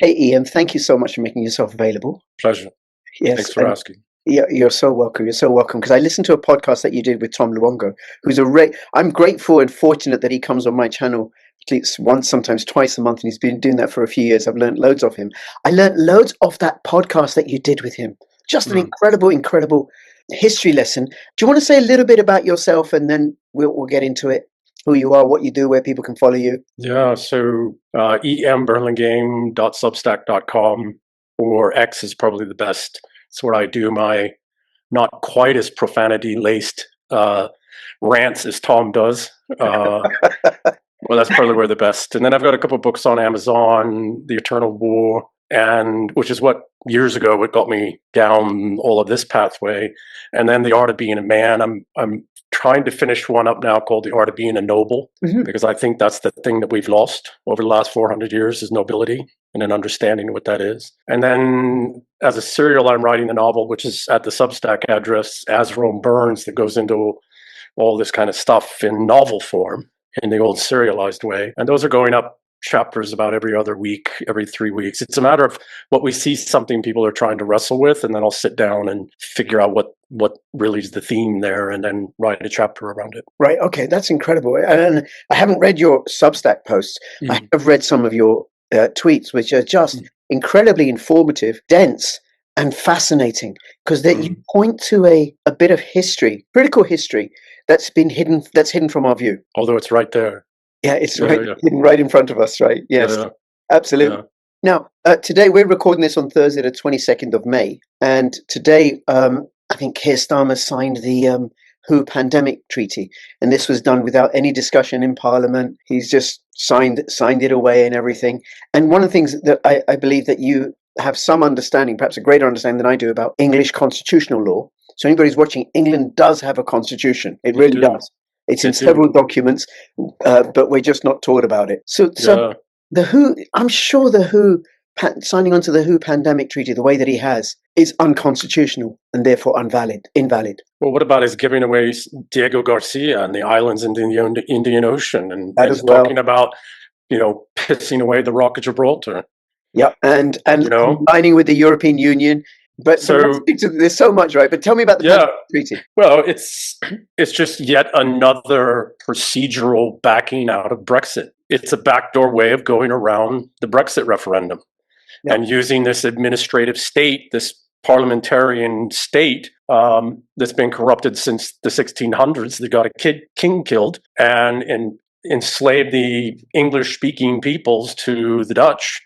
Hey, EM, thank you so much for making yourself available. Pleasure. Yes, Thanks for and asking. you're so welcome. You're so welcome. Because I listened to a podcast that you did with Tom Luongo, who's I'm grateful and fortunate that he comes on my channel at least once, sometimes twice a month, and he's been doing that for a few years. I've learned loads of him. I learned loads of that podcast that you did with him. Just an Mm. incredible history lesson. Do you want to say a little bit about yourself, and then we'll get into it? Who you are, what you do, where people can follow you. Yeah, so emburlingame.substack.com or X is probably the best. It's where I do my not quite as profanity laced rants as Tom does. Well, that's probably where the best. And then I've got a couple of books on Amazon, The Eternal War, and which is what years ago what got me down all of this pathway. And then The Art of Being a Man. I'm trying to finish one up now called The Art of Being a Noble, Mhm. because I think that's the thing that we've lost over the last 400 years is nobility and an understanding of what that is. And then as a serial, I'm writing a novel, which is at the Substack address, As Rome Burns, that goes into all this kind of stuff in novel form in the old serialized way. And those are going up chapters about every other week, every 3 weeks. It's a matter of what we see something people are trying to wrestle with, and then I'll sit down and figure out what really is the theme there and then write a chapter around it. Right. Okay. That's incredible. And I haven't read your Substack posts. I Mm. have read some of your tweets, which are just Mm. incredibly informative, dense, and fascinating because that you Mm. point to a bit of history, critical history that's hidden from our view. Although it's right there. Yeah, it's Yeah, right yeah, hidden right in front of us, right? Yes, yeah, absolutely. yeah. Now, today we're recording this on Thursday, the 22nd of May, and today I think Keir Starmer signed the WHO pandemic treaty, and this was done without any discussion in Parliament. He's just signed it away and everything. And one of the things that I believe that you have some understanding, perhaps a greater understanding than I do, about English constitutional law. So anybody who's watching, England does have a constitution. It It really do. does. It's in It do. several documents, but we're just not taught about it. So Yeah. the WHO, I'm sure the WHO signing onto the WHO pandemic treaty the way that he has is unconstitutional and therefore invalid. Well, what about his giving away Diego Garcia and the islands in the Indian Ocean That as and well. talking about, pissing away the Rock of Gibraltar, Yep, and you know? combining with the European Union. But let's So, stick to there's so much, right? But tell me about the yeah, pandemic treaty. well, it's just yet another procedural backing out of Brexit. It's a backdoor way of going around the Brexit referendum Yep. and using this administrative state, this parliamentarian state that's been corrupted since the 1600s. They got a king killed and enslaved the English-speaking peoples to the Dutch,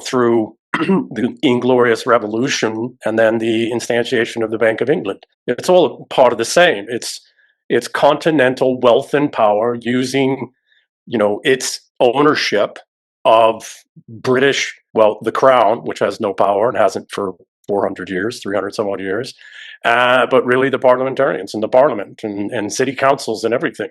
through the Inglorious Revolution and then the instantiation of the Bank of England. It's all part of the same. It's continental wealth and power using, its ownership of the Crown, which has no power and hasn't for 400 years, 300 some odd years, but really the parliamentarians and the parliament and city councils and everything.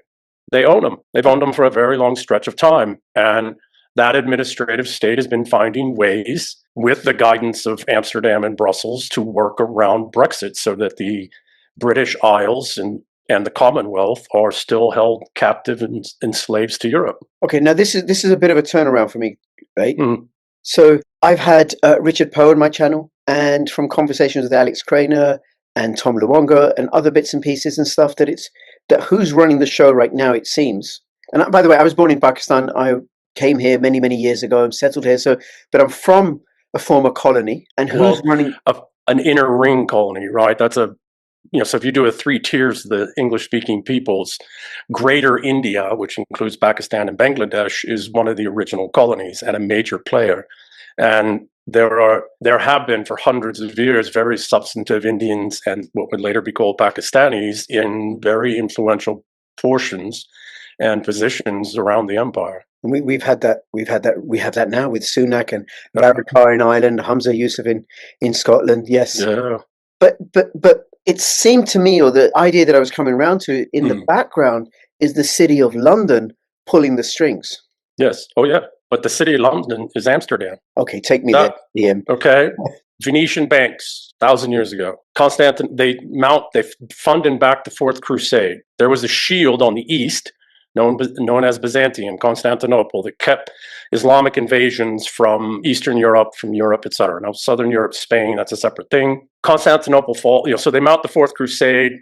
They own them. They've owned them for a very long stretch of time. And that administrative state has been finding ways, with the guidance of Amsterdam and Brussels, to work around Brexit so that the British Isles and the Commonwealth are still held captive and slaves to Europe. Okay, now this is a bit of a turnaround for me, right? Mm. So I've had Richard Poe on my channel, and from conversations with Alex Craner and Tom Luongo and other bits and pieces and stuff, that who's running the show right now, it seems. And by the way, I was born in Pakistan. I came here many years ago. I'm settled here, but I'm from a former colony. And who's Well, running? an inner ring colony, right? So if you do a 3 tiers of the English-speaking peoples, Greater India, which includes Pakistan and Bangladesh, is one of the original colonies and a major player. And there have been for hundreds of years very substantive Indians and what would later be called Pakistanis in very influential portions and positions around the empire. And we've had that. We have that now with Sunak and Varadkar in Ireland, Hamza Yusuf in Scotland. Yes, Yeah. but it seemed to me, or the idea that I was coming around to in the background is the city of London pulling the strings. Yes. Oh, yeah. But the city of London is Amsterdam. Okay, take me there, Ian. Okay. Venetian banks, 1,000 years ago. They fund and back the Fourth Crusade. There was a shield on the east, known as Byzantium, Constantinople, that kept Islamic invasions from Eastern Europe, from Europe, etc. Now, Southern Europe, Spain, that's a separate thing. Constantinople fall, so they mount the Fourth Crusade.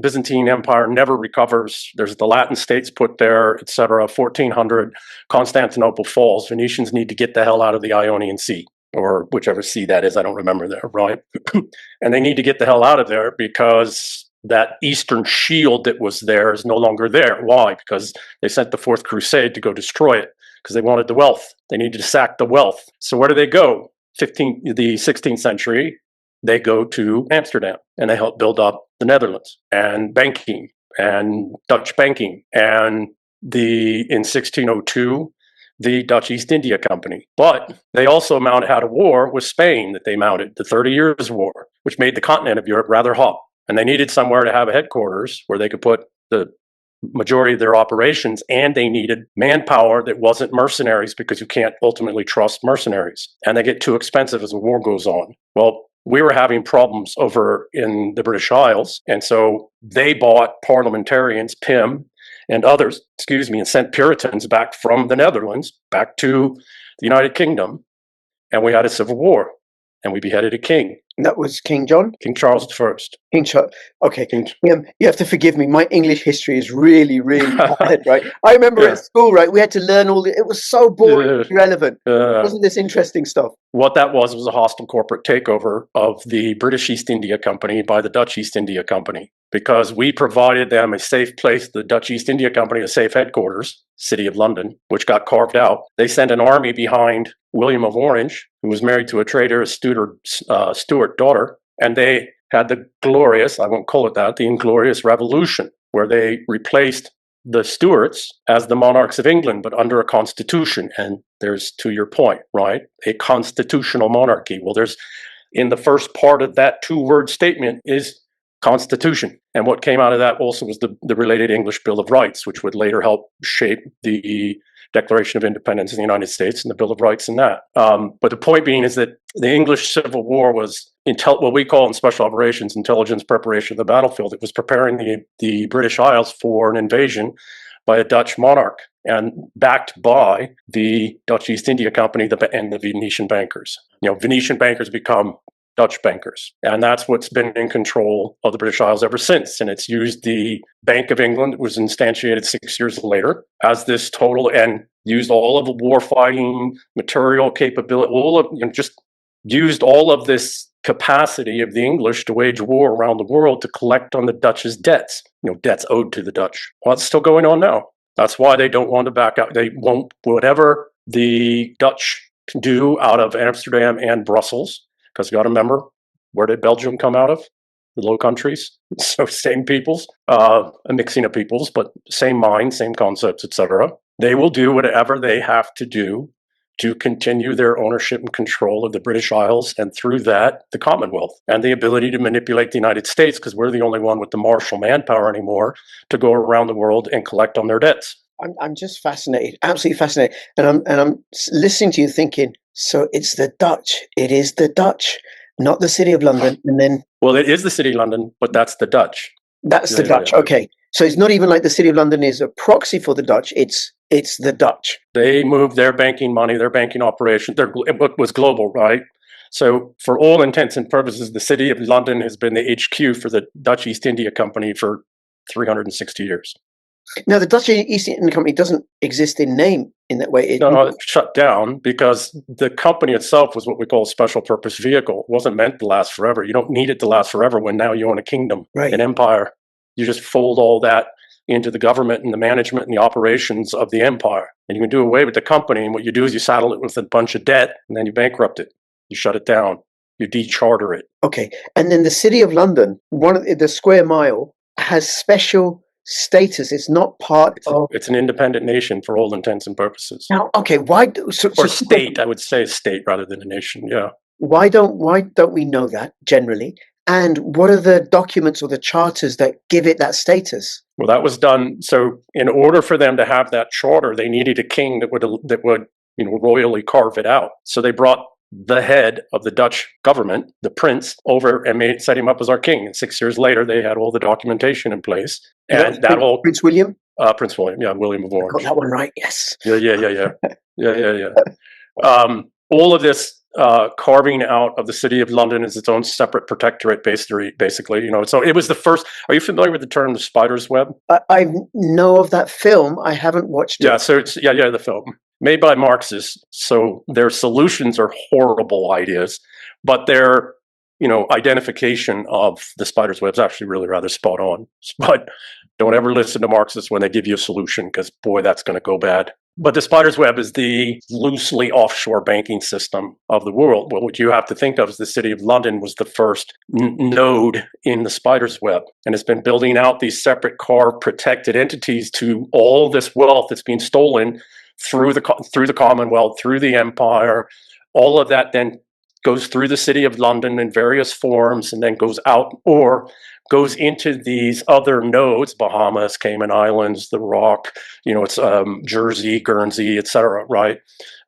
Byzantine Empire never recovers. There's the Latin states put there, etc. 1400, Constantinople falls. Venetians need to get the hell out of the Ionian Sea, or whichever sea that is. I don't remember there, right? And they need to get the hell out of there because that eastern shield that was there is no longer there. Why? Because they sent the Fourth Crusade to go destroy it because they wanted the wealth. They needed to sack the wealth. So where do they go? The 16th century, they go to Amsterdam and they help build up the Netherlands and banking and Dutch banking. And in 1602, the Dutch East India Company. But they also had a war with Spain that they mounted, the 30 Years' War, which made the continent of Europe rather hot. And they needed somewhere to have a headquarters where they could put the majority of their operations, and they needed manpower that wasn't mercenaries because you can't ultimately trust mercenaries. And they get too expensive as the war goes on. Well, we were having problems over in the British Isles, and so they bought parliamentarians, Pym, and others, and sent Puritans back from the Netherlands back to the United Kingdom, and we had a civil war, and we beheaded a king. And that was King John? King Charles I. King Charles. Okay. You have to forgive me. My English history is really, really bad, right? I remember at school, right, we had to learn it was so boring, irrelevant. Wasn't this interesting stuff? What that was a hostile corporate takeover of the British East India Company by the Dutch East India Company, because we provided them a safe place, the Dutch East India Company, a safe headquarters, City of London, which got carved out. They sent an army behind William of Orange, who was married to a traitor, Stuart daughter, and they had the glorious, I won't call it that, the Inglorious Revolution, where they replaced the Stuarts as the monarchs of England, but under a constitution. And there's, to your point, right, a constitutional monarchy. Well, there's, in the first part of that two-word statement is constitution. And what came out of that also was the related English Bill of Rights, which would later help shape the Declaration of Independence in the United States and the Bill of Rights in that. But the point being is that the English Civil War was what we call in special operations intelligence preparation of the battlefield. It was preparing the British Isles for an invasion by a Dutch monarch and backed by the Dutch East India Company and the Venetian bankers. Venetian bankers become Dutch bankers. And that's what's been in control of the British Isles ever since. And it's used the Bank of England, was instantiated 6 years later, as this total, and used all of the war-fighting material capability, used all of this capacity of the English to wage war around the world to collect on the Dutch's debts, debts owed to the Dutch. Well, it's still going on now. That's why they don't want to back out. They won't, whatever the Dutch do out of Amsterdam and Brussels, because you got to remember, where did Belgium come out of? The Low Countries. So same peoples, a mixing of peoples, but same mind, same concepts, etc. They will do whatever they have to do to continue their ownership and control of the British Isles, and through that, the Commonwealth, and the ability to manipulate the United States, because we're the only one with the martial manpower anymore to go around the world and collect on their debts. I'm just fascinated, absolutely fascinated. And I'm listening to you thinking, so it's the Dutch. It is the Dutch, not the City of London. And then, well, it is the City of London, but that's the Dutch. That's the Dutch. Yeah. Okay, so it's not even like the City of London is a proxy for the Dutch. It's the Dutch. They moved their banking money, their banking operation. It was global, right? So, for all intents and purposes, the City of London has been the HQ for the Dutch East India Company for 360 years. Now, the Dutch East India Company doesn't exist in name in that way. No, it shut down because the company itself was what we call a special purpose vehicle. It wasn't meant to last forever. You don't need it to last forever when now you own a kingdom, an empire. You just fold all that into the government and the management and the operations of the empire. And you can do away with the company. And what you do is you saddle it with a bunch of debt, and then you bankrupt it. You shut it down. You de-charter it. Okay. And then the City of London, the square mile, has special status. It's not part of. It's an independent nation for all intents and purposes. Now, okay, why? Or state, I would say state rather than a nation. Yeah. Why don't we know that generally? And what are the documents or the charters that give it that status? Well, that was done. So, in order for them to have that charter, they needed a king that would royally carve it out. So they brought the head of the Dutch government, the prince, over and set him up as our king. And 6 years later, they had all the documentation in place. And Prince William? Prince William, yeah, William of I got Orange. that one right. Yes. Yeah. All of this carving out of the City of London as its own separate protectorate, basically. So it was the first. Are you familiar with the term the spider's web? I know of that film. I haven't watched it. Yeah, so it's the film made by Marxists. So their solutions are horrible ideas, but their identification of the spider's web is actually really rather spot on. But don't ever listen to Marxists when they give you a solution, because boy, that's going to go bad. But the spider's web is the loosely offshore banking system of the world. Well, what you have to think of is the City of London was the first node in the spider's web, and it's been building out these separate protected entities to all this wealth that's being stolen through the Commonwealth, through the Empire. All of that then goes through the City of London in various forms, and then goes out or goes into these other nodes: Bahamas, Cayman Islands, the Rock, it's Jersey, Guernsey, etc. Right?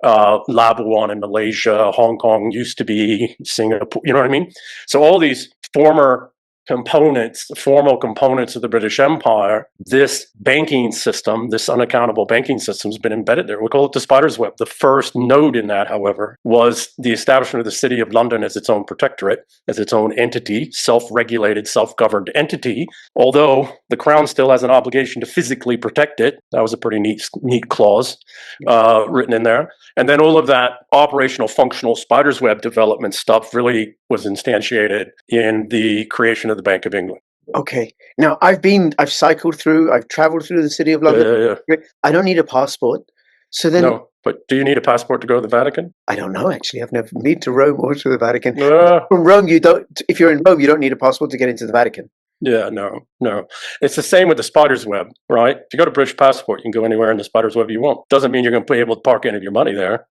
Labuan in Malaysia, Hong Kong used to be Singapore. You know what I mean? So all these formal components of the British Empire, this banking system, this unaccountable banking system, has been embedded there. We call it the spider's web. The first node in that, however, was the establishment of the City of London as its own protectorate, as its own entity, self-regulated, self-governed entity, although the Crown still has an obligation to physically protect it. That was a pretty neat clause written in there. And then all of that operational, functional spider's web development stuff really was instantiated in the creation of the Bank of England. Okay. Now I've traveled through the City of London. I don't need a passport. So then, no, but do you need a passport to go to the Vatican? I don't know, actually. I've never been to Rome or to the Vatican. From Rome, if you're in Rome, you don't need a passport to get into the Vatican. Yeah, no. It's the same with the spider's web, right? If you got a British passport, you can go anywhere in the spider's web you want. Doesn't mean you're going to be able to park any of your money there.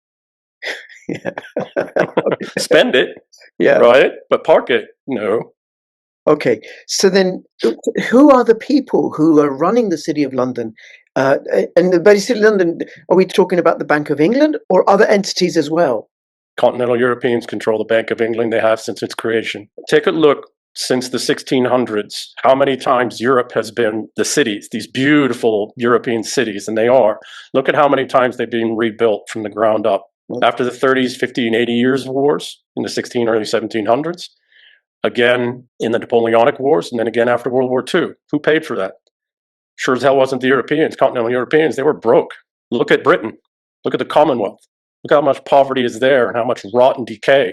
Yeah. Spend it, yeah, right? But park it, no. Okay, so then who are the people who are running the City of London? And the City of London, are we talking about the Bank of England or other entities as well? Continental Europeans control the Bank of England. They have since its creation. Take a look since the 1600s, how many times Europe has been the cities, these beautiful European cities, and they are. Look at how many times they've been rebuilt from the ground up. After the 30s, 50, and 80 years of wars in the early 1700s, again in the Napoleonic Wars, and then again after World War II. Who paid for that? Sure as hell wasn't the Europeans, continental Europeans. They were broke. Look at Britain. Look at the Commonwealth. Look how much poverty is there and how much rot and decay.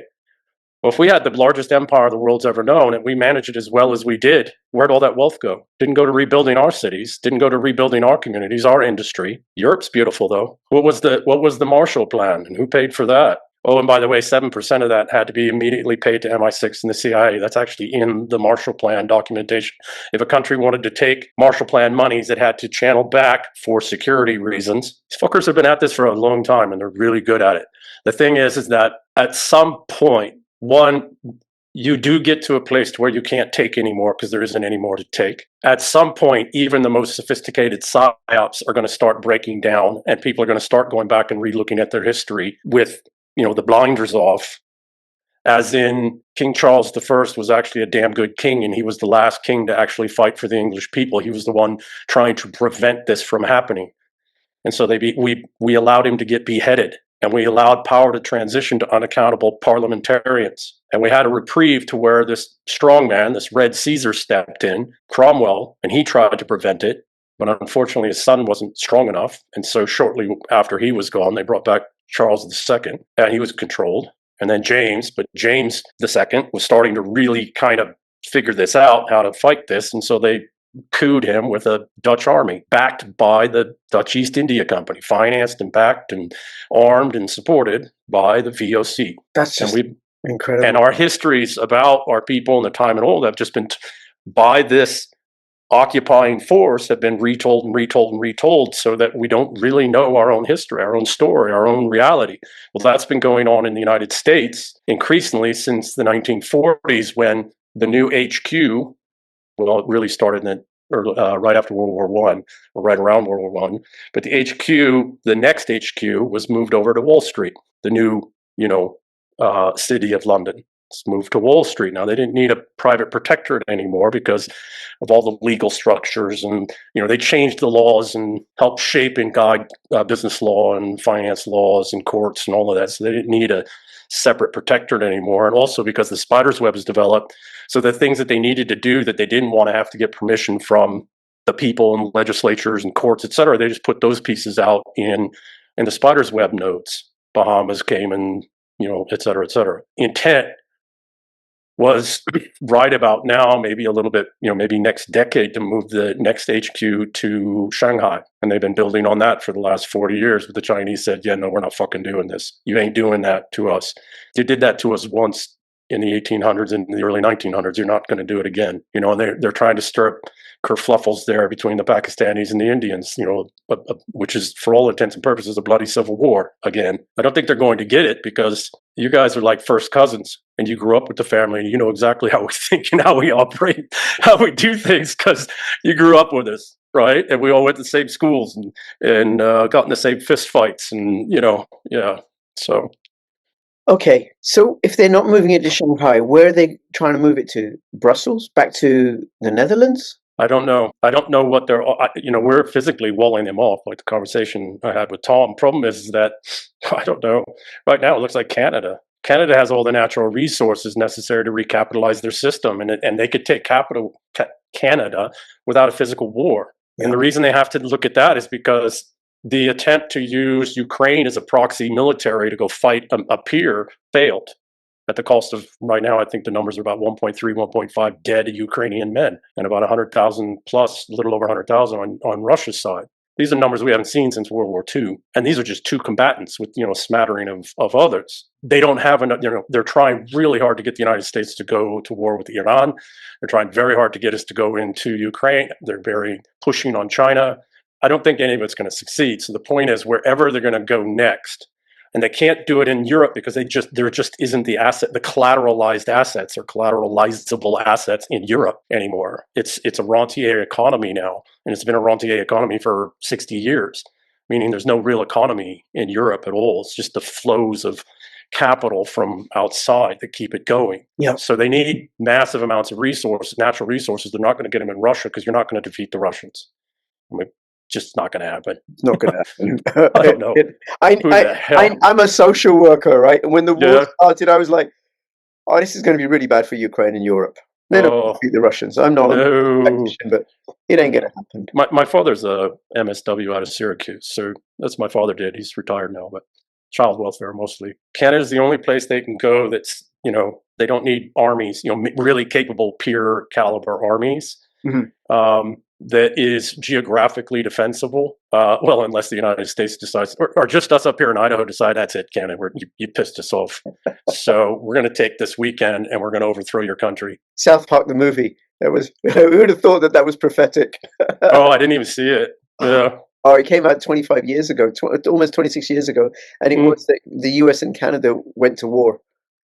Well, if we had the largest empire the world's ever known and we managed it as well as we did, where'd all that wealth go? Didn't go to rebuilding our cities, didn't go to rebuilding our communities, our industry. Europe's beautiful, though. What was the Marshall Plan, and who paid for that? Oh, and by the way, 7% of that had to be immediately paid to MI6 and the CIA. That's actually in the Marshall Plan documentation. If a country wanted to take Marshall Plan monies, it had to channel back for security reasons. These fuckers have been at this for a long time, and they're really good at it. The thing is that at some point, you do get to a place to where you can't take anymore because there isn't any more to take. At some point, even the most sophisticated psyops are going to start breaking down, and people are going to start going back and re-looking at their history with the blinders off, as in King Charles I was actually a damn good king, and he was the last king to actually fight for the English people. He was the one trying to prevent this from happening. And so we allowed him to get beheaded, and we allowed power to transition to unaccountable parliamentarians. And we had a reprieve to where this strongman, this Red Caesar, stepped in, Cromwell, and he tried to prevent it. But unfortunately, his son wasn't strong enough. And so shortly after he was gone, they brought back Charles II, and he was controlled. And then James II was starting to really kind of figure this out, how to fight this. And so they couped him with a Dutch army backed by the Dutch East India Company, financed and backed and armed and supported by the VOC. That's just incredible. And our histories about our people and the time and all that have just been by this occupying force have been retold and retold and retold, so that we don't really know our own history, our own story, our own reality. Well, that's been going on in the United States increasingly since the 1940s, when the new HQ, well, it really started right after World War I, or right around World War I. But the next HQ was moved over to Wall Street, the new, City of London. It's moved to Wall Street. Now, they didn't need a private protectorate anymore because of all the legal structures, and they changed the laws and helped shape and guide business law and finance laws and courts and all of that. So they didn't need a separate protectorate anymore. And also because the spider's web is developed, so the things that they needed to do that they didn't want to have to get permission from the people and legislatures and courts, et cetera, they just put those pieces out in the spider's web nodes. Bahamas, Cayman, et cetera, et cetera. Intent was right about now, maybe a little bit, maybe next decade, to move the next HQ to Shanghai. And they've been building on that for the last 40 years. But the Chinese said, yeah, no, we're not fucking doing this. You ain't doing that to us. You did that to us once in the 1800s and the early 1900s. You're not going to do it again. And they're trying to stir up kerfluffles there between the Pakistanis and the Indians, which is, for all intents and purposes, a bloody civil war again. I don't think they're going to get it because you guys are like first cousins and you grew up with the family and you know exactly how we think and how we operate, how we do things, because you grew up with us, right? And we all went to the same schools and got in the same fist fights and, yeah. So. Okay, so if they're not moving it to Shanghai, where are they trying to move it to? Brussels? Back to the Netherlands? I don't know. I don't know what they're, we're physically walling them off, like the conversation I had with Tom. Problem is that, I don't know, right now it looks like Canada. Canada has all the natural resources necessary to recapitalize their system, and they could take Canada without a physical war. Yeah. And the reason they have to look at that is because the attempt to use Ukraine as a proxy military to go fight a peer failed. At the cost of, right now, I think the numbers are about 1.3, 1.5 dead Ukrainian men, and about 100,000 plus, a little over 100,000 on Russia's side. These are numbers we haven't seen since World War II. And these are just two combatants with, a smattering of others. They don't have enough, they're trying really hard to get the United States to go to war with Iran. They're trying very hard to get us to go into Ukraine. They're very pushing on China. I don't think any of it's going to succeed. So the point is, wherever they're going to go next, and they can't do it in Europe because there just isn't the collateralized assets or collateralizable assets in Europe anymore. It's a rentier economy now, and it's been a rentier economy for 60 years, meaning there's no real economy in Europe at all. It's just the flows of capital from outside that keep it going. Yeah. So they need massive amounts of resources, natural resources. They're not going to get them in Russia because you're not going to defeat the Russians. Just not going to happen. It's not going to happen. I don't know. I'm a social worker, right? And when the war started, I was like, oh, this is going to be really bad for Ukraine and Europe. They're not going to beat the Russians. I'm not but it ain't going to happen. My father's a MSW out of Syracuse, so that's what my father did. He's retired now, but child welfare mostly. Canada's the only place they can go that's, they don't need armies, really capable peer caliber armies. Mm-hmm. That is geographically defensible. Well, unless the United States decides, or just us up here in Idaho decide, that's it, Canada, you pissed us off. So we're going to take this weekend and we're going to overthrow your country. South Park, the movie. Who would have thought that was prophetic? Oh, I didn't even see it. Yeah. Oh, it came out 25 years ago, almost 26 years ago. And it was that the US and Canada went to war.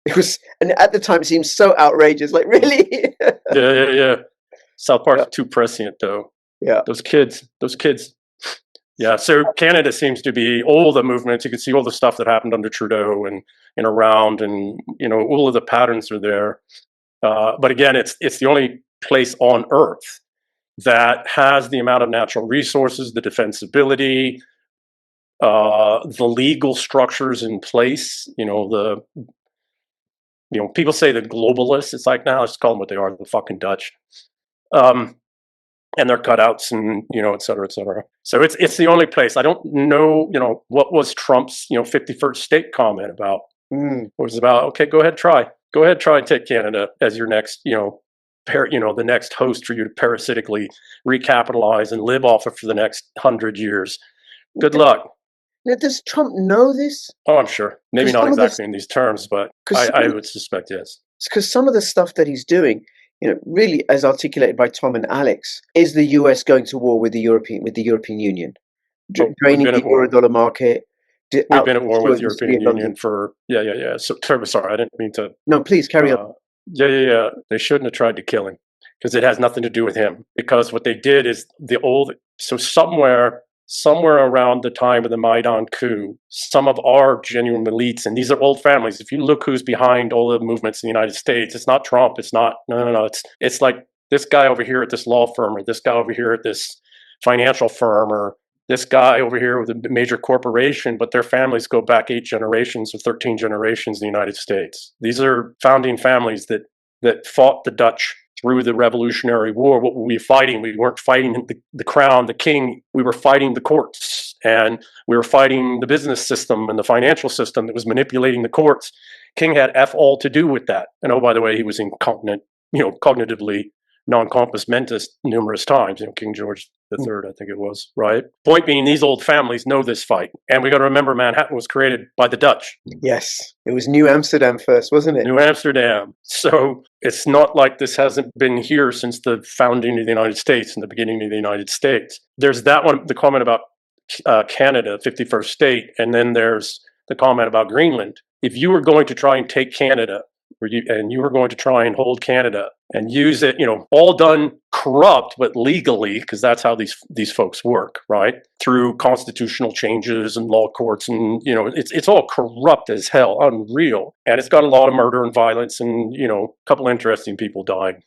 It was, and at the time it seemed so outrageous. Like, really? Yeah. South Park's too prescient, though. Yeah. Those kids. Yeah. So Canada seems to be all the movements. You can see all the stuff that happened under Trudeau and around, and all of the patterns are there. But again, it's the only place on Earth that has the amount of natural resources, the defensibility, the legal structures in place. People say the globalists. It's like, now let's call them what they are, the fucking Dutch. And their cutouts and, et cetera, et cetera. So it's the only place. I don't know, what was Trump's, 51st state comment about? It was about, okay, go ahead, and take Canada as your next, the next host for you to parasitically recapitalize and live off of for the next 100 years. Good luck. Now, does Trump know this? Oh, I'm sure. Maybe not exactly in these terms, but I would suspect yes. Because some of the stuff that he's doing, really, as articulated by Tom and Alex, is the US going to war with the European Union, draining the euro-dollar market. We've been at war with the European Union for So, sorry, I didn't mean to. No, please carry on. Yeah. They shouldn't have tried to kill him because it has nothing to do with him. Because what they did is somewhere somewhere around the time of the Maidan coup, some of our genuine elites, and these are old families. If you look who's behind all the movements in the United States, it's not Trump. It's not, no. It's like this guy over here at this law firm, or this guy over here at this financial firm, or this guy over here with a major corporation, but their families go back 8 generations or 13 generations in the United States. These are founding families that fought the Dutch through the Revolutionary War. What were we fighting? We weren't fighting the crown, the king. We were fighting the courts, and we were fighting the business system and the financial system that was manipulating the courts. King had F all to do with that. And oh, by the way, he was incontinent, cognitively non-compos mentis numerous times. King George III, I think it was, right? Point being, these old families know this fight. And we got to remember Manhattan was created by the Dutch. Yes. It was New Amsterdam first, wasn't it? New Amsterdam. So it's not like this hasn't been here since the founding of the United States and the beginning of the United States. There's that one, the comment about Canada, 51st state, and then there's the comment about Greenland. If you were going to try and take Canada, and you were going to try and hold Canada and use it, all done corrupt, but legally, because that's how these folks work, right? Through constitutional changes and law courts, and it's all corrupt as hell, unreal, and it's got a lot of murder and violence, and a couple interesting people died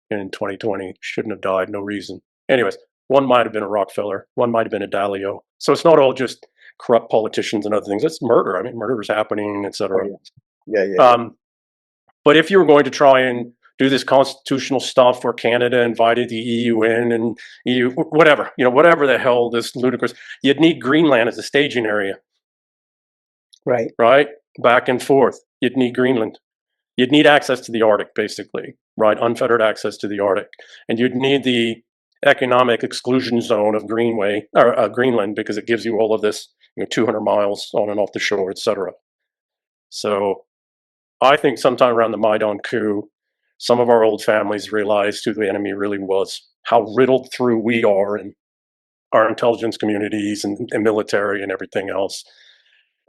in 2020. Shouldn't have died, no reason. Anyways, one might have been a Rockefeller, one might have been a Dalio. So it's not all just corrupt politicians and other things. It's murder. I mean, murder is happening, etc. Yeah. But if you were going to try and do this constitutional stuff where Canada invited the EU in and EU, whatever the hell, this ludicrous, you'd need Greenland as a staging area. Right? Back and forth. You'd need Greenland. You'd need access to the Arctic, basically, right? Unfettered access to the Arctic. And you'd need the economic exclusion zone of Greenland, because it gives you all of this, 200 miles on and off the shore, etc. So I think sometime around the Maidan coup, some of our old families realized who the enemy really was, how riddled through we are in our intelligence communities and military and everything else,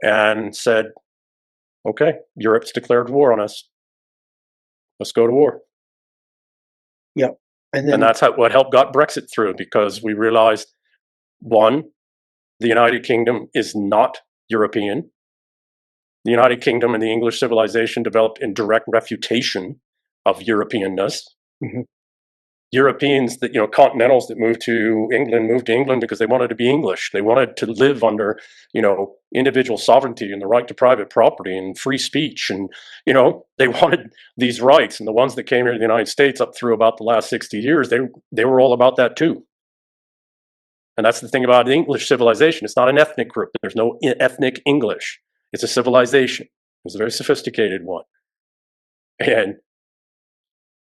and said, okay, Europe's declared war on us. Let's go to war. Yep. And that's what helped got Brexit through, because we realized, one, the United Kingdom is not European. The United Kingdom and the English civilization developed in direct refutation of Europeanness. Mm-hmm. Europeans, continentals that moved to England because they wanted to be English. They wanted to live under, individual sovereignty and the right to private property and free speech. And, they wanted these rights. And the ones that came here to the United States up through about the last 60 years, they were all about that too. And that's the thing about the English civilization. It's not an ethnic group. There's no ethnic English. It's a civilization. It's a very sophisticated one. And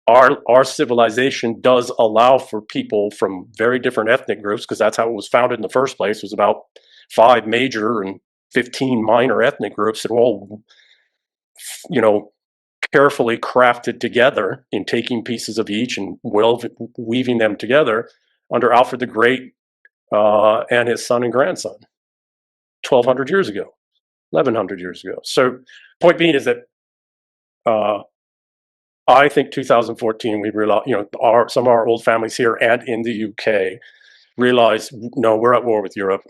our civilization does allow for people from very different ethnic groups, because that's how it was founded in the first place. It was about 5 major and 15 minor ethnic groups that were all, carefully crafted together in taking pieces of each and weaving them together under Alfred the Great and his son and grandson 1,200 years ago. 1,100 years ago. So point being is that I think 2014, we realized, some of our old families here and in the UK realized, no, we're at war with Europe.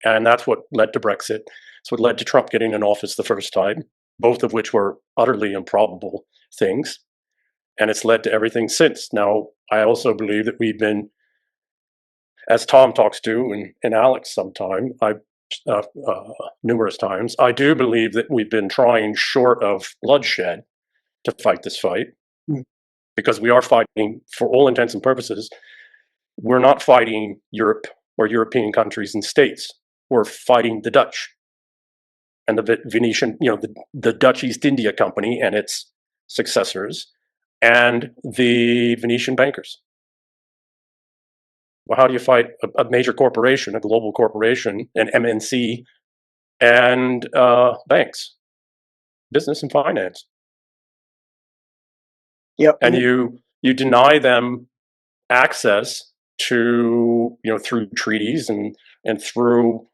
And that's what led to Brexit. It's what led to Trump getting in office the first time, both of which were utterly improbable things. And it's led to everything since. Now, I also believe that we've been, as Tom talks to, and Alex sometime, numerous times, I do believe that we've been trying short of bloodshed to fight this fight, because we are fighting, for all intents and purposes, we're not fighting Europe or European countries and states. We're fighting the Dutch and the Venetian, the Dutch East India Company and its successors, and the Venetian bankers. Well, how do you fight a major corporation, a global corporation, an MNC, and banks, business and finance? Yep. And you deny them access to, through treaties and through,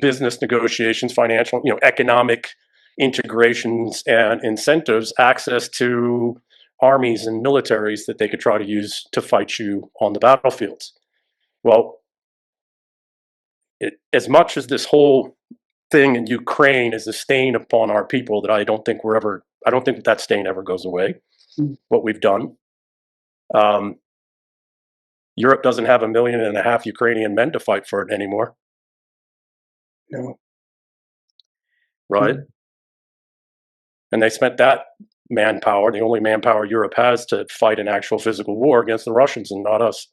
business negotiations, financial, economic integrations and incentives, access to armies and militaries that they could try to use to fight you on the battlefields. Well, as much as this whole thing in Ukraine is a stain upon our people that I don't think that stain ever goes away. What we've done. Europe doesn't have 1.5 million Ukrainian men to fight for it anymore. No. Right? And they spent that manpower, the only manpower Europe has, to fight an actual physical war against the Russians and not us.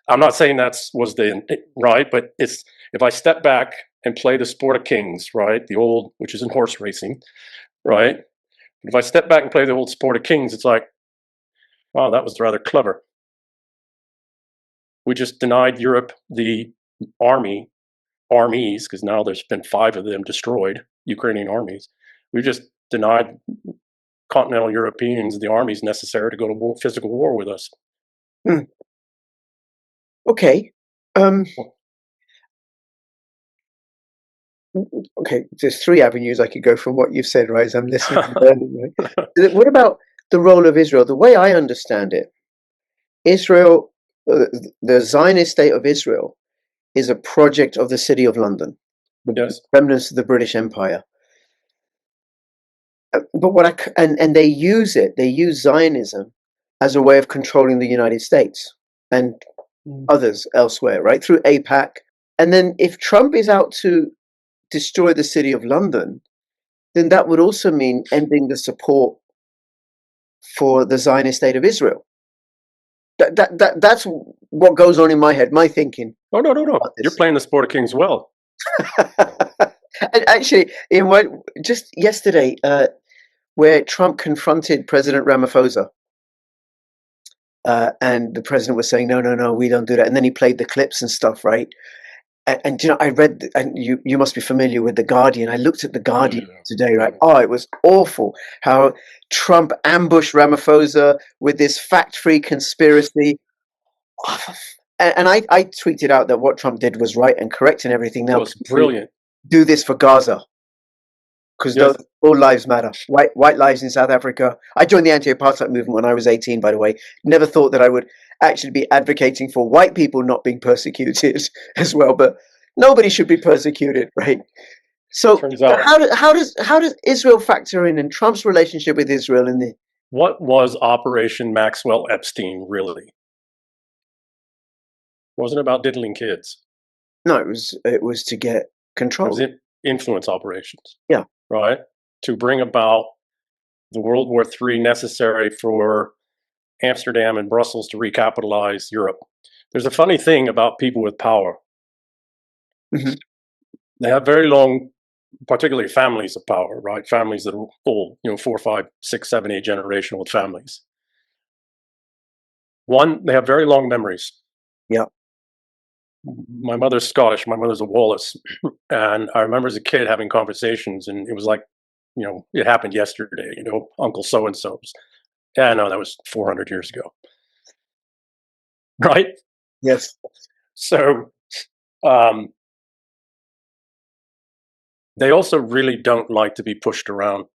I'm not saying was the right, but it's, if I step back and play the sport of kings, right, the old, which is in horse racing, right? If I step back and play the old sport of kings, it's like, wow, that was rather clever. We just denied Europe the armies, because now there's been 5 of them destroyed, Ukrainian armies. We just denied continental Europeans the armies necessary to go to physical war with us. Okay. Okay, there's 3 avenues I could go from what you've said, right? As I'm listening and learning, right? What about the role of Israel? The way I understand it, Israel, the Zionist state of Israel, is a project of the City of London, the remnants of the British Empire. But and they use Zionism as a way of controlling the United States and others elsewhere, right? Through AIPAC. And then if Trump is out to destroy the City of London, then that would also mean ending the support for the Zionist state of Israel. That's what goes on in my head, my thinking. Oh, no. You're playing the sport of kings well. And actually, just yesterday, where Trump confronted President Ramaphosa, and the president was saying, no, we don't do that. And then he played the clips and stuff, right? And I read, and you must be familiar with The Guardian. I looked at The Guardian today, right? Oh, it was awful how Trump ambushed Ramaphosa with this fact-free conspiracy. And I tweeted out that what Trump did was right and correct and everything. Now, it was brilliant. Do this for Gaza, because all lives matter. White lives in South Africa. I joined the anti-apartheid movement when I was 18, by the way. Never thought that I would actually be advocating for white people not being persecuted as well, but nobody should be persecuted, right? So how does Israel factor in, and Trump's relationship with Israel in the... What was Operation Maxwell Epstein really? It wasn't about diddling kids. No, it was to get control. It was influence operations. Yeah. Right? To bring about the World War III necessary for Amsterdam and Brussels to recapitalize Europe. There's a funny thing about people with power. Mm-hmm. They have very long, particularly families of power, right? Families that are old, 4, 5, 6, 7, 8 generational families. One, they have very long memories. Yeah. My mother's Scottish. My mother's a Wallace. And I remember as a kid having conversations, and it was like, it happened yesterday, Uncle so-and-so's. Yeah, no, that was 400 years ago. Right? Yes. So they also really don't like to be pushed around.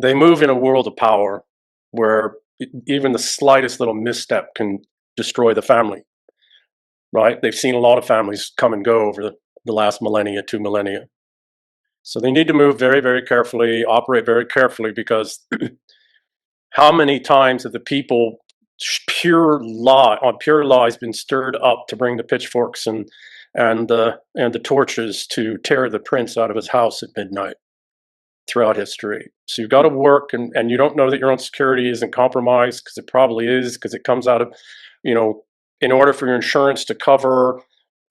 They move in a world of power where even the slightest little misstep can destroy the family. Right? They've seen a lot of families come and go over the last millennia, 2 millennia. So they need to move very, very carefully, operate very carefully, because how many times have the people pure lies been stirred up to bring the pitchforks and the torches to tear the prince out of his house at midnight throughout history? So you've got to work, and you don't know that your own security isn't compromised, because it probably is, because it comes out of, in order for your insurance to cover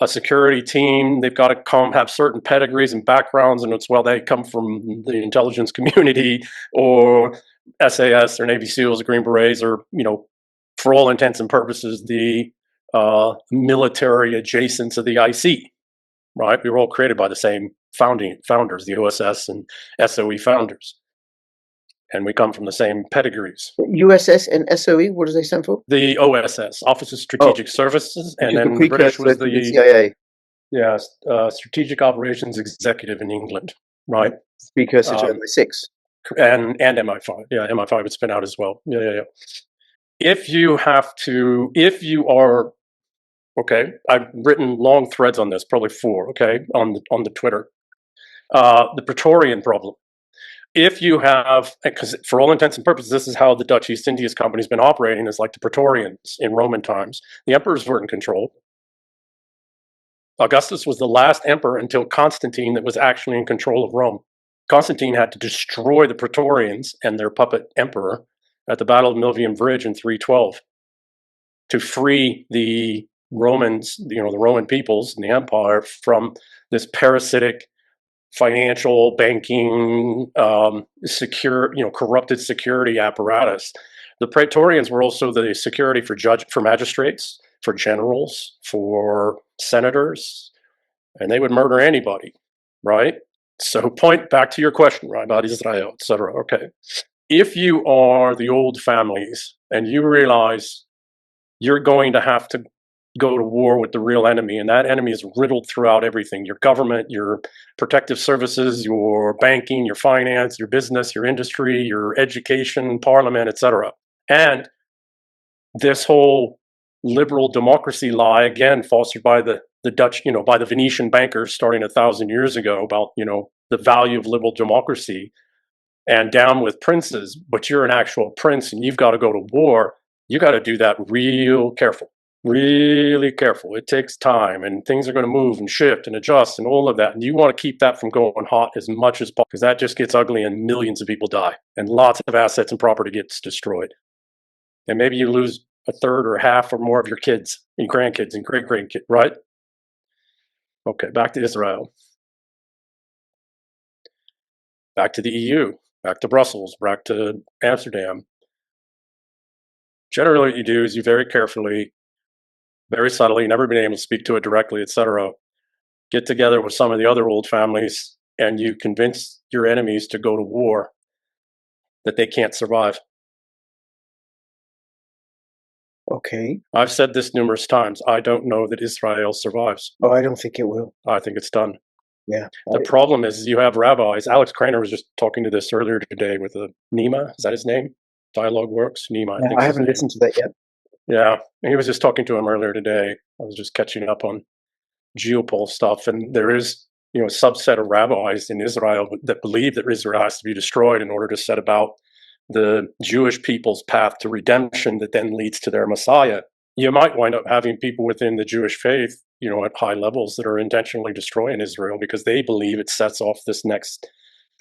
a security team, they've got to have certain pedigrees and backgrounds, and they come from the intelligence community or SAS or Navy SEALs or Green Berets, or, for all intents and purposes, the military adjacents of the IC, right? We were all created by the same founders, the OSS and SOE founders. And we come from the same pedigrees. USS and SOE, what do they stand for? The OSS, Office of Strategic Services, and then the British was the CIA. Yeah, Strategic Operations Executive in England, right? Precursor to MI6. And MI5. Yeah, MI5 would spin out as well. Yeah. If you are Okay, I've written long threads on this, probably 4. Okay, on the Twitter. The Praetorian problem. If you have, because for all intents and purposes, this is how the Dutch East Indies Company's been operating, is like the Praetorians in Roman times. The emperors were in control. Augustus was the last emperor until Constantine that was actually in control of Rome. Constantine had to destroy the Praetorians and their puppet emperor at the Battle of Milvian Bridge in 312 to free the Romans, the Roman peoples and the empire from this parasitic financial, banking, corrupted security apparatus. The Praetorians were also the security for magistrates, for generals, for senators, and they would murder anybody, right? So, point back to your question, right, about Israel, etc. Okay, if you are the old families and you realize you're going to have to go to war with the real enemy, and that enemy is riddled throughout everything: your government, your protective services, your banking, your finance, your business, your industry, your education, parliament, etc. And this whole liberal democracy lie, again fostered by the Dutch, by the Venetian bankers starting 1,000 years ago, about the value of liberal democracy, and down with princes. But you're an actual prince and you've got to go to war. You got to do that real careful. Really careful. It takes time, and things are going to move and shift and adjust and all of that. And you want to keep that from going hot as much as possible, because that just gets ugly and millions of people die and lots of assets and property gets destroyed. And maybe you lose a third or half or more of your kids and grandkids and great grandkids, right? Okay, back to Israel. Back to the EU, back to Brussels, back to Amsterdam. Generally, what you do is you very carefully, very subtly, never been able to speak to it directly, etc., get together with some of the other old families and you convince your enemies to go to war that they can't survive. Okay. I've said this numerous times. I don't know that Israel survives. Oh, I don't think it will. I think it's done. Yeah. The problem is you have rabbis. Alex Craner was just talking to this earlier today with Nima. Is that his name? Dialogue Works? Nima, I think. I haven't listened to that yet. Yeah. He was just talking to him earlier today. I was just catching up on geopol stuff. And there is, a subset of rabbis in Israel that believe that Israel has to be destroyed in order to set about the Jewish people's path to redemption that then leads to their Messiah. You might wind up having people within the Jewish faith, at high levels that are intentionally destroying Israel because they believe it sets off this next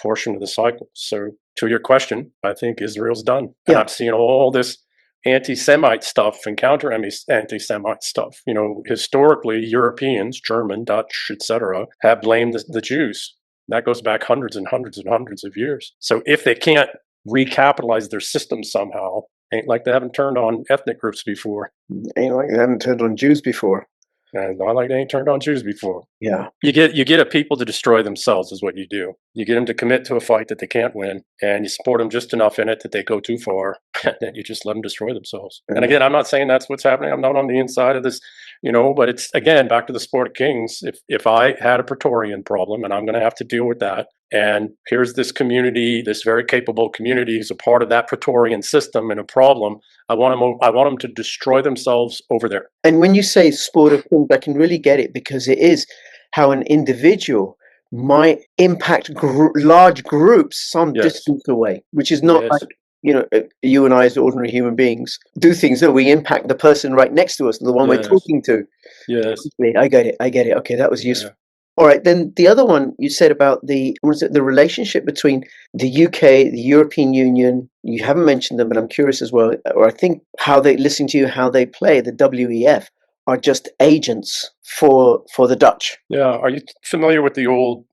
portion of the cycle. So to your question, I think Israel's done. And I'm seeing all this anti-Semite stuff and counter anti-Semite stuff. Historically, Europeans, German, Dutch, etc., have blamed the Jews. That goes back hundreds and hundreds and hundreds of years. So if they can't recapitalize their system somehow, ain't like they haven't turned on ethnic groups before. Ain't like they haven't turned on Jews before. And not like they ain't turned on Jews before. Yeah. You get a people to destroy themselves is what you do. You get them to commit to a fight that they can't win, and you support them just enough in it that they go too far, and then you just let them destroy themselves. And again, I'm not saying that's what's happening. I'm not on the inside of this, but it's, again, back to the sport of kings. If I had a Praetorian problem, and I'm going to have to deal with that, and here's this community, this very capable community who's a part of that Praetorian system and a problem, I want them to destroy themselves over there. And when you say sport of kings, I can really get it, because it is how an individual might impact large groups some distance away, which is not like, you and I as ordinary human beings do things that we impact the person right next to us, the one we're talking to. Yes. I get it. Okay, that was useful. All right, then the other one you said about the relationship between the UK, the European Union. You haven't mentioned them, but I'm curious as well. Or I think how they listen to you, how they play. The WEF are just agents for the Dutch. Yeah, are you familiar with the old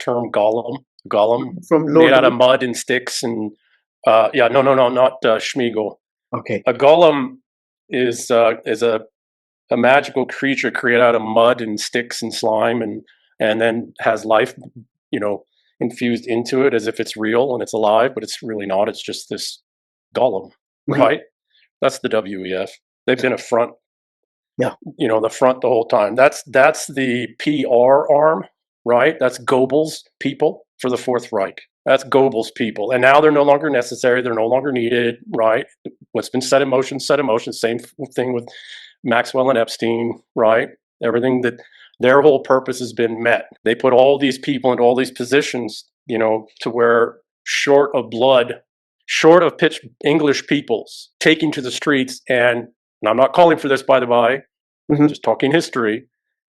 term golem? Golem, from Lord made out of mud and sticks and not Schmiegel. Okay, a golem is a magical creature created out of mud and sticks and slime, and then has life, infused into it as if it's real and it's alive, but it's really not. It's just this golem, right? That's the WEF. They've been a front. Yeah. The front the whole time. That's the PR arm, right? That's Goebbels' people for the Fourth Reich. That's Goebbels' people. And now they're no longer necessary. They're no longer needed, right? What's been set in motion, set in motion. Same thing with Maxwell and Epstein, right? Everything that their whole purpose has been met. They put all these people into all these positions, to where short of blood, short of pitch English peoples taking to the streets, and I'm not calling for this, by the by, just talking history,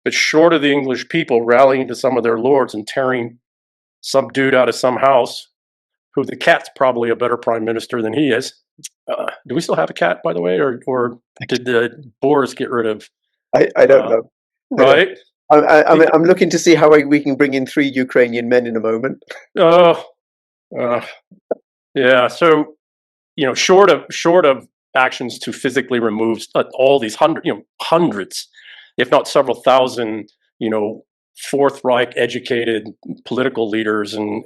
but short of the English people rallying to some of their lords and tearing some dude out of some house, who the cat's probably a better prime minister than he is. Do we still have a cat, by the way, or did the Boers get rid of? I don't know. Right. I'm looking to see how we can bring in 3 Ukrainian men in a moment. Yeah. So, short of actions to physically remove all these hundreds, if not several thousand, Fourth Reich educated political leaders and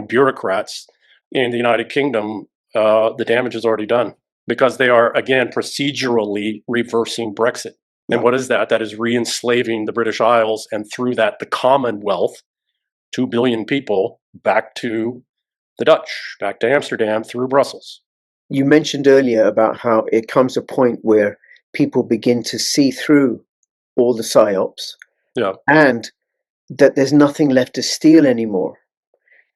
bureaucrats in the United Kingdom, the damage is already done, because they are, again, procedurally reversing Brexit. And what is that? That is re-enslaving the British Isles, and through that, the Commonwealth, 2 billion people, back to the Dutch, back to Amsterdam through Brussels. You mentioned earlier about how it comes a point where people begin to see through all the psyops, and that there's nothing left to steal anymore.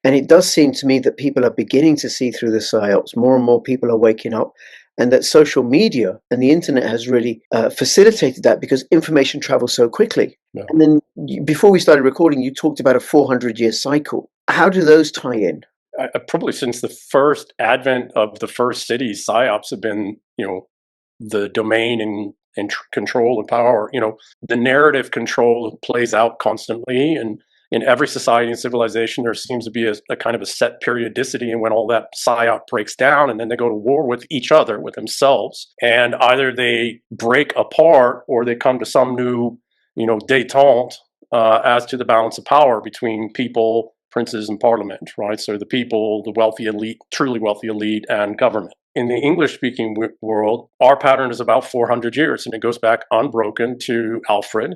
And it does seem to me that people are beginning to see through the psyops. More and more people are waking up, and that social media and the internet has really facilitated that, because information travels so quickly. And then before we started recording, you talked about a 400-year cycle. How do those tie in? Probably since the first advent of the first cities, psyops have been, the domain and control and power. The narrative control plays out constantly, and in every society and civilization, there seems to be a kind of a set periodicity, and when all that psyop breaks down, and then they go to war with each other, with themselves, and either they break apart or they come to some new, détente as to the balance of power between people, princes, and parliament, right? So the people, the wealthy elite, truly wealthy elite, and government. In the English-speaking world, our pattern is about 400 years, and it goes back unbroken to Alfred.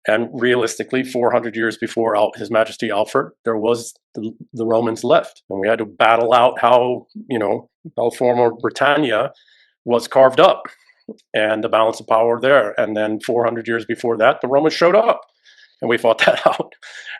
And realistically, 400 years before His Majesty Alfred, there was the Romans left. And we had to battle out how, how former Britannia was carved up and the balance of power there. And then 400 years before that, the Romans showed up, and we fought that out,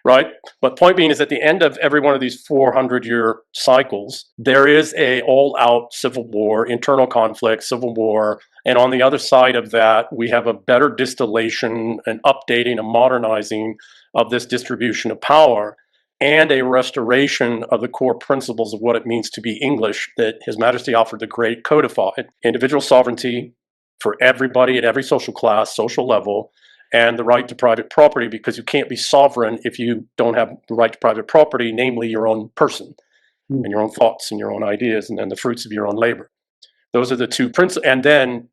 right? But point being is, at the end of every one of these 400-year cycles, there is a all-out civil war, internal conflict, civil war. And on the other side of that, we have a better distillation, an updating, a modernizing of this distribution of power, and a restoration of the core principles of what it means to be English that His Majesty Alfred the Great codified. Individual sovereignty for everybody at every social class, social level, and the right to private property, because you can't be sovereign if you don't have the right to private property, namely your own person and your own thoughts and your own ideas, and then the fruits of your own labor. Those are the two principles. And then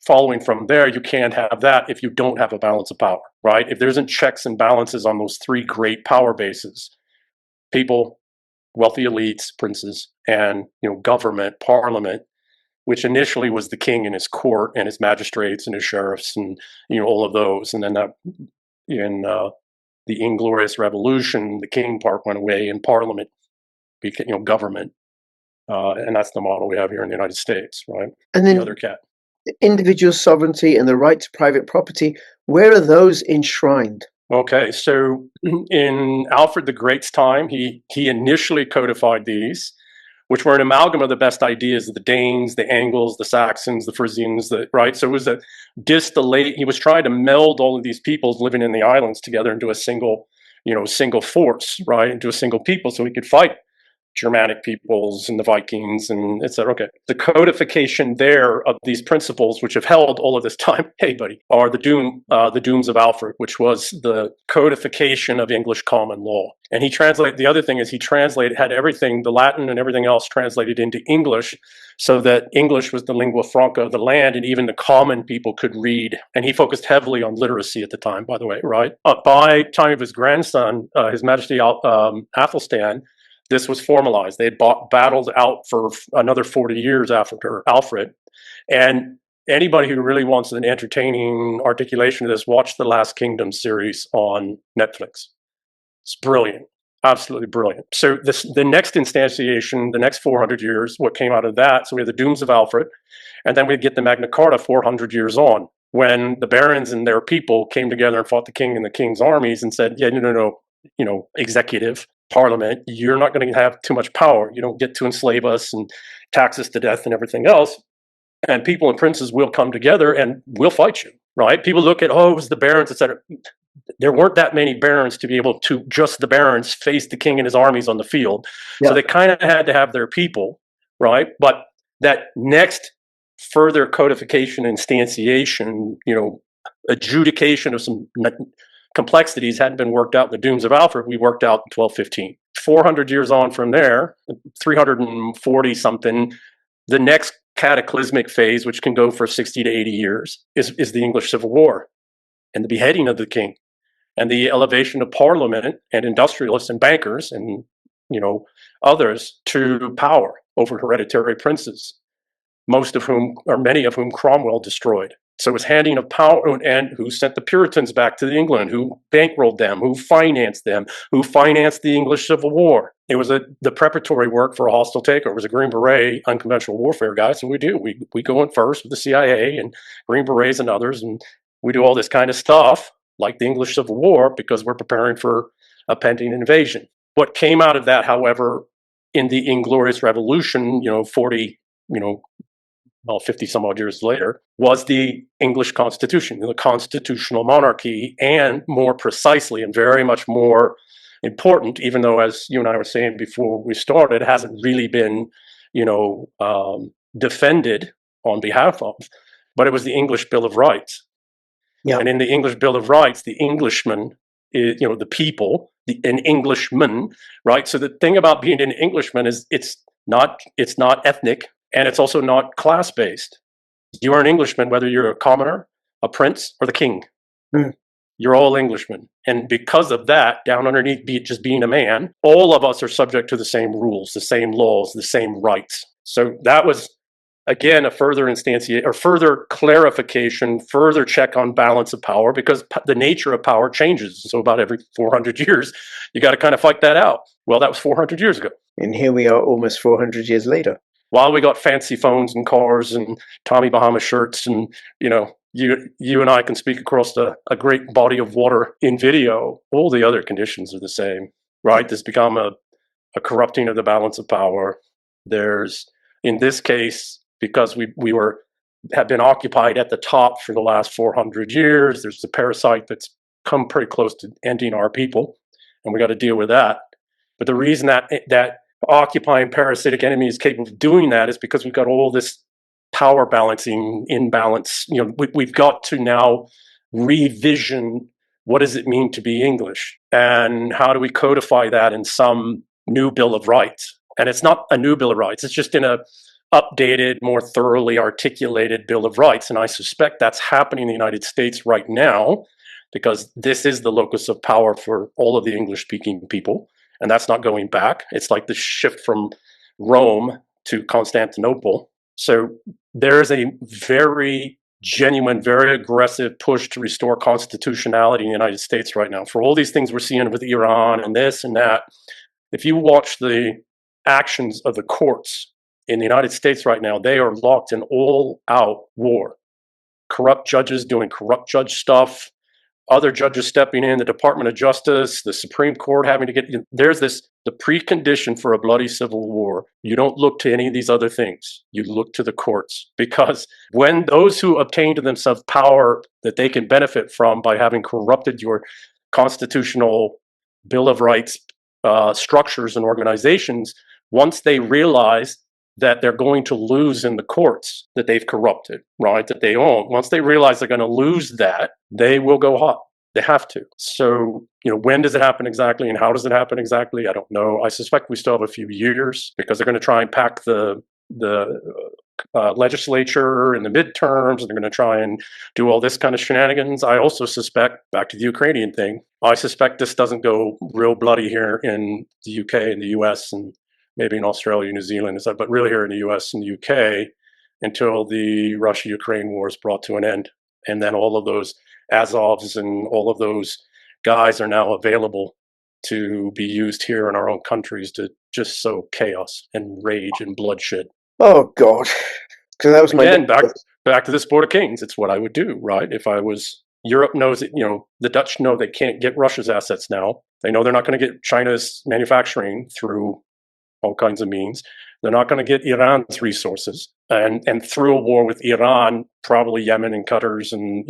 following from there, you can't have that if you don't have a balance of power, right? If there isn't checks and balances on those 3 great power bases, people, wealthy elites, princes, and government, parliament, which initially was the king and his court and his magistrates and his sheriffs and all of those. And then that in the Inglorious Revolution, the king part went away and parliament became government. And that's the model we have here in the United States, right? And then the other cat. Individual sovereignty and the right to private property, where are those enshrined? Okay, so in Alfred the Great's time, he initially codified these, which were an amalgam of the best ideas of the Danes, the Angles, the Saxons, the Frisians, right? So it was he was trying to meld all of these peoples living in the islands together into a single force, right? Into a single people, so he could fight Germanic peoples and the Vikings and et cetera. Okay. The codification there of these principles, which have held all of this time, hey buddy, are the dooms of Alfred, which was the codification of English common law. And the other thing is had everything, the Latin and everything else translated into English, so that English was the lingua franca of the land, and even the common people could read. And he focused heavily on literacy at the time, by the way, right? By time of his grandson, His Majesty Athelstan, this was formalized. They had battled out for another 40 years after Alfred. And anybody who really wants an entertaining articulation of this, watch the Last Kingdom series on Netflix. It's brilliant, absolutely brilliant. So the next instantiation, the next 400 years, what came out of that, so we have the Dooms of Alfred, and then we get the Magna Carta 400 years on, when the barons and their people came together and fought the king and the king's armies and said, yeah, no, executive, parliament, you're not going to have too much power. You don't get to enslave us and tax us to death and everything else. And people and princes will come together and we'll fight you, right? People look at, oh, it was the barons, etc. There weren't that many barons to be able to, just the barons, face the king and his armies on the field. Yeah. So they kind of had to have their people, right? But that next further codification, instantiation, adjudication of some complexities hadn't been worked out in the Dooms of Alfred. We worked out in 1215. 400 years on from there, 340 something, the next cataclysmic phase, which can go for 60 to 80 years, is the English Civil War and the beheading of the king and the elevation of parliament and industrialists and bankers and others to power over hereditary princes, most of whom, or many of whom, Cromwell destroyed. So it was handing of power, and who sent the Puritans back to England, who bankrolled them, who financed them, who financed the English Civil War. It was the preparatory work for a hostile takeover. It was a Green Beret unconventional warfare guy. So we go in first with the CIA and Green Berets and others, and we do all this kind of stuff like the English Civil War because we're preparing for a pending invasion. What came out of that, however, in the Inglorious Revolution, 50 some odd years later, was the English Constitution, the constitutional monarchy, and more precisely and very much more important, even though, as you and I were saying before we started, it hasn't really been, defended on behalf of, but it was the English Bill of Rights. Yeah. And in the English Bill of Rights, the Englishman is, the people, an Englishman, right? So the thing about being an Englishman is it's not ethnic. And it's also not class-based. You are an Englishman, whether you're a commoner, a prince, or the king. Mm. You're all Englishmen. And because of that, down underneath just being a man, all of us are subject to the same rules, the same laws, the same rights. So that was, again, a further instantiation, or further clarification, further check on balance of power, because the nature of power changes. So about every 400 years, you got to kind of fight that out. Well, that was 400 years ago. And here we are almost 400 years later. While we got fancy phones and cars and Tommy Bahama shirts, and you and I can speak across a great body of water in video, all the other conditions are the same, right? There's become a corrupting of the balance of power. There's, in this case, because we have been occupied at the top for the last 400 years, there's a parasite that's come pretty close to ending our people, and we got to deal with that. But the reason that occupying parasitic enemy is capable of doing that is because we've got all this power balancing imbalance. We've got to now revision what does it mean to be English, and how do we codify that in some new Bill of Rights. And it's not a new Bill of Rights, it's just in a updated, more thoroughly articulated Bill of Rights. And I suspect that's happening in the United States right now, because this is the locus of power for all of the English-speaking people. And that's not going back. It's like the shift from Rome to Constantinople. So there is a very genuine, very aggressive push to restore constitutionality in the United States right now. For all these things we're seeing with Iran and this and that, if you watch the actions of the courts in the United States right now, they are locked in all-out war. Corrupt judges doing corrupt judge stuff, other judges stepping in, the Department of Justice, the Supreme Court having to get, there's the precondition for a bloody civil war. You don't look to any of these other things. You look to the courts, because when those who obtain to themselves power that they can benefit from by having corrupted your constitutional Bill of Rights structures and organizations, once they realize that they're going to lose in the courts that they've corrupted, right, that they own. Once they realize they're going to lose that, they will go hot. They have to. So, when does it happen exactly and how does it happen exactly? I don't know. I suspect we still have a few years, because they're going to try and pack the legislature in the midterms, and they're going to try and do all this kind of shenanigans. I also suspect, back to the Ukrainian thing, I suspect this doesn't go real bloody here in the UK and the US and maybe in Australia, New Zealand, but really here in the US and the UK, until the Russia-Ukraine war is brought to an end. And then all of those Azovs and all of those guys are now available to be used here in our own countries to just sow chaos and rage and bloodshed. Oh, God. Because that was my... Again, back to the sport of kings. It's what I would do, right? If I was Europe knows that, the Dutch know they can't get Russia's assets now. They know they're not going to get China's manufacturing through all kinds of means. They're not going to get Iran's resources, and through a war with Iran, probably Yemen and Qatar's and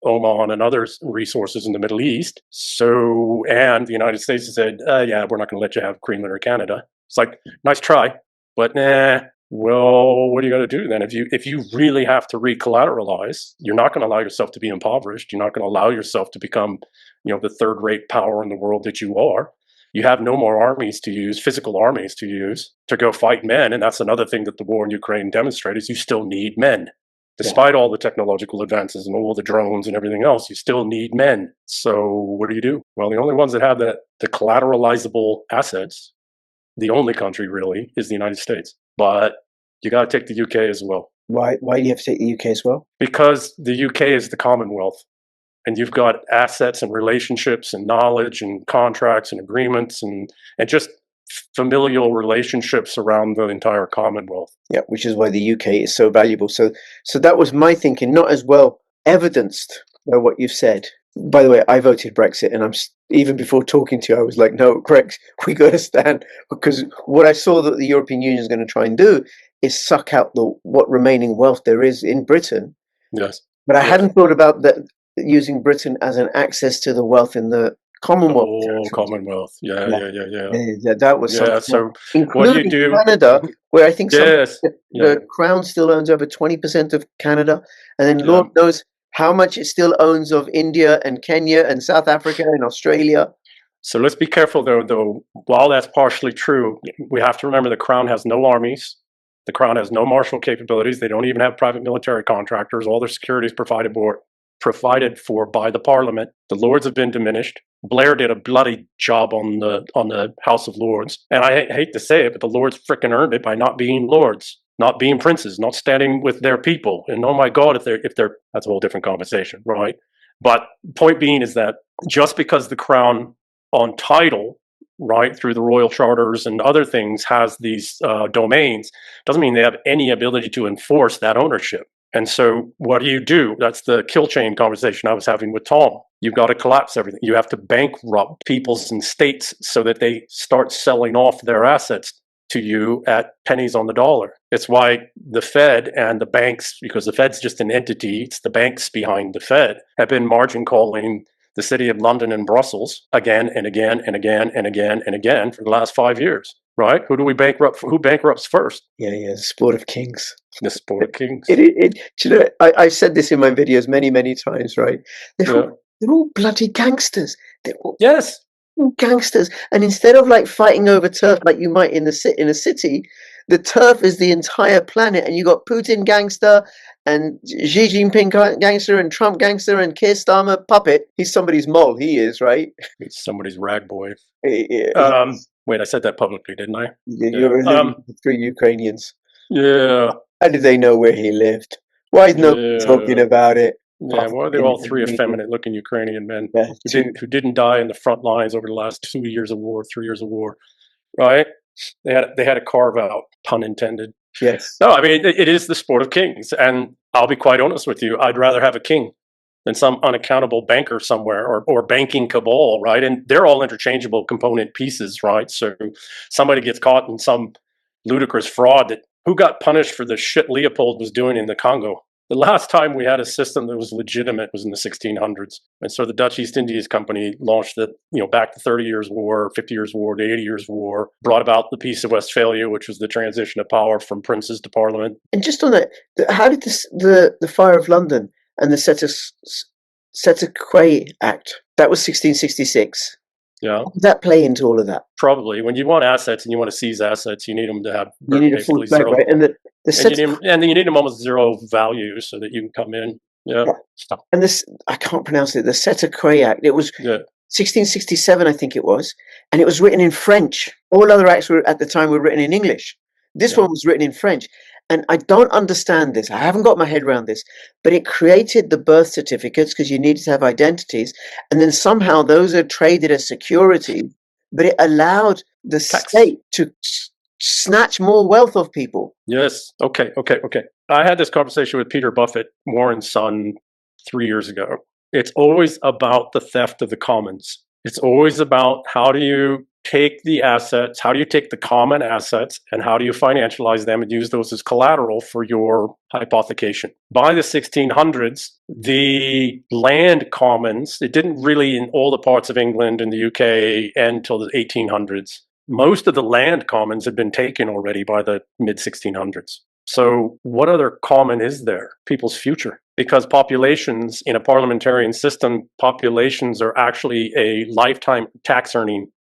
Oman and other resources in the Middle East. So, and the United States has said, yeah, we're not going to let you have Greenland or Canada. It's like, nice try, but nah. Well, what are you going to do then? If you really have to re-collateralize, you're not going to allow yourself to be impoverished. You're not going to allow yourself to become, the third-rate power in the world that you are. You have no more armies to use, physical armies to use, to go fight men. And that's another thing that the war in Ukraine demonstrated is you still need men. Despite all the technological advances and all the drones and everything else, you still need men. So what do? Well, the only ones that have the collateralizable assets, the only country really, is the United States. But you got to take the UK as well. Why do you have to take the UK as well? Because the UK is the Commonwealth. And you've got assets and relationships and knowledge and contracts and agreements and just familial relationships around the entire Commonwealth. Yeah, which is why the UK is so valuable. So that was my thinking, not as well evidenced by what you've said. By the way, I voted Brexit, and even before talking to you, I was like, no, Greg, we got to stand, because what I saw that the European Union is going to try and do is suck out what remaining wealth there is in Britain. Yes. But I hadn't thought about that, using Britain as an access to the wealth in the Commonwealth. Oh, Commonwealth. Yeah. That was something. So including what you do, Canada, where I think the Crown still owns over 20% of Canada, and then Lord knows how much it still owns of India and Kenya and South Africa and Australia. So let's be careful, though. While that's partially true, we have to remember the Crown has no armies. The Crown has no martial capabilities. They don't even have private military contractors. All their security is provided for by the Parliament. The Lords have been diminished. Blair did a bloody job on the House of Lords, and I hate to say it, but the Lords frickin' earned it by not being lords, not being princes, not standing with their people. And oh my God, if they're that's a whole different conversation, right? But point being is that just because the Crown on title, right, through the royal charters and other things, has these domains, doesn't mean they have any ability to enforce that ownership. And so what do? That's the kill chain conversation I was having with Tom. You've got to collapse everything. You have to bankrupt peoples and states so that they start selling off their assets to you at pennies on the dollar. It's why the Fed and the banks, because the Fed's just an entity, it's the banks behind the Fed, have been margin calling the city of London and Brussels again and again and again and again and again for the last 5 years. Right? Who do we bankrupt? Who bankrupts first? Yeah, the sport of kings. The sport of kings. I've said this in my videos many, many times, right? They're all bloody gangsters. Yes. Gangsters. And instead of like fighting over turf like you might in a city, the turf is the entire planet. And you got Putin gangster and Xi Jinping gangster and Trump gangster and Keir Starmer puppet. He's somebody's mole. He is, right? He's somebody's rag boy. Yeah. Wait, I said that publicly, didn't I? You're three Ukrainians. Yeah. How did they know where he lived? Why is nobody talking about it? Yeah, well, they're all three effeminate-looking Ukrainian men who didn't die in the front lines over the last 2 years of war, 3 years of war, right? They had a carve out, pun intended. Yes. No, I mean it is the sport of kings, and I'll be quite honest with you. I'd rather have a king than some unaccountable banker somewhere or banking cabal, right? And they're all interchangeable component pieces, right? So somebody gets caught in some ludicrous fraud who got punished for the shit Leopold was doing in the Congo? The last time we had a system that was legitimate was in the 1600s. And so the Dutch East Indies Company launched back to 30 Years' War, 50 Years' War, to 80 Years' War, brought about the Peace of Westphalia, which was the transition of power from princes to parliament. And just on that, how did the Fire of London and the Setaquai Act, that was 1666. Yeah. How did that play into all of that? Probably. When you want assets and you want to seize assets, you need them to have a full flag, right? And you need them almost zero value so that you can come in. Yeah. And this, I can't pronounce it, the Setaquai Act, it was 1667, I think it was, and it was written in French. All other acts at the time were written in English. This one was written in French. And I don't understand this. I haven't got my head around this, but it created the birth certificates because you needed to have identities. And then somehow those are traded as security, but it allowed the state to snatch more wealth of people. Yes. Okay. I had this conversation with Peter Buffett, Warren's son, 3 years ago. It's always about the theft of the commons. It's always about how do you take the assets, how do you take the common assets, and how do you financialize them and use those as collateral for your hypothecation. By the 1600s, the land commons, it didn't really in all the parts of England and the UK end until the 1800s. Most of the land commons had been taken already by the mid 1600s. So what other common is there? People's future. Because populations in a parliamentarian system, populations are actually a lifetime tax earning.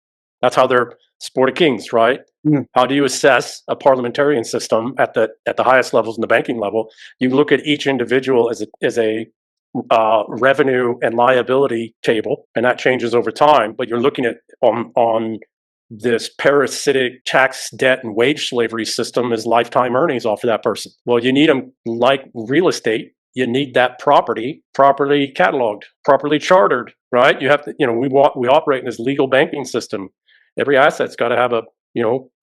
That's how they're sport of kings, right? Mm. How do you assess a parliamentarian system at the highest levels in the banking level? You look at each individual as a revenue and liability table, and that changes over time. But you're looking at on this parasitic tax debt and wage slavery system as lifetime earnings off of that person. Well, you need them like real estate. You need that property properly cataloged, properly chartered, right? You have to, we operate in this legal banking system. Every asset's got to have a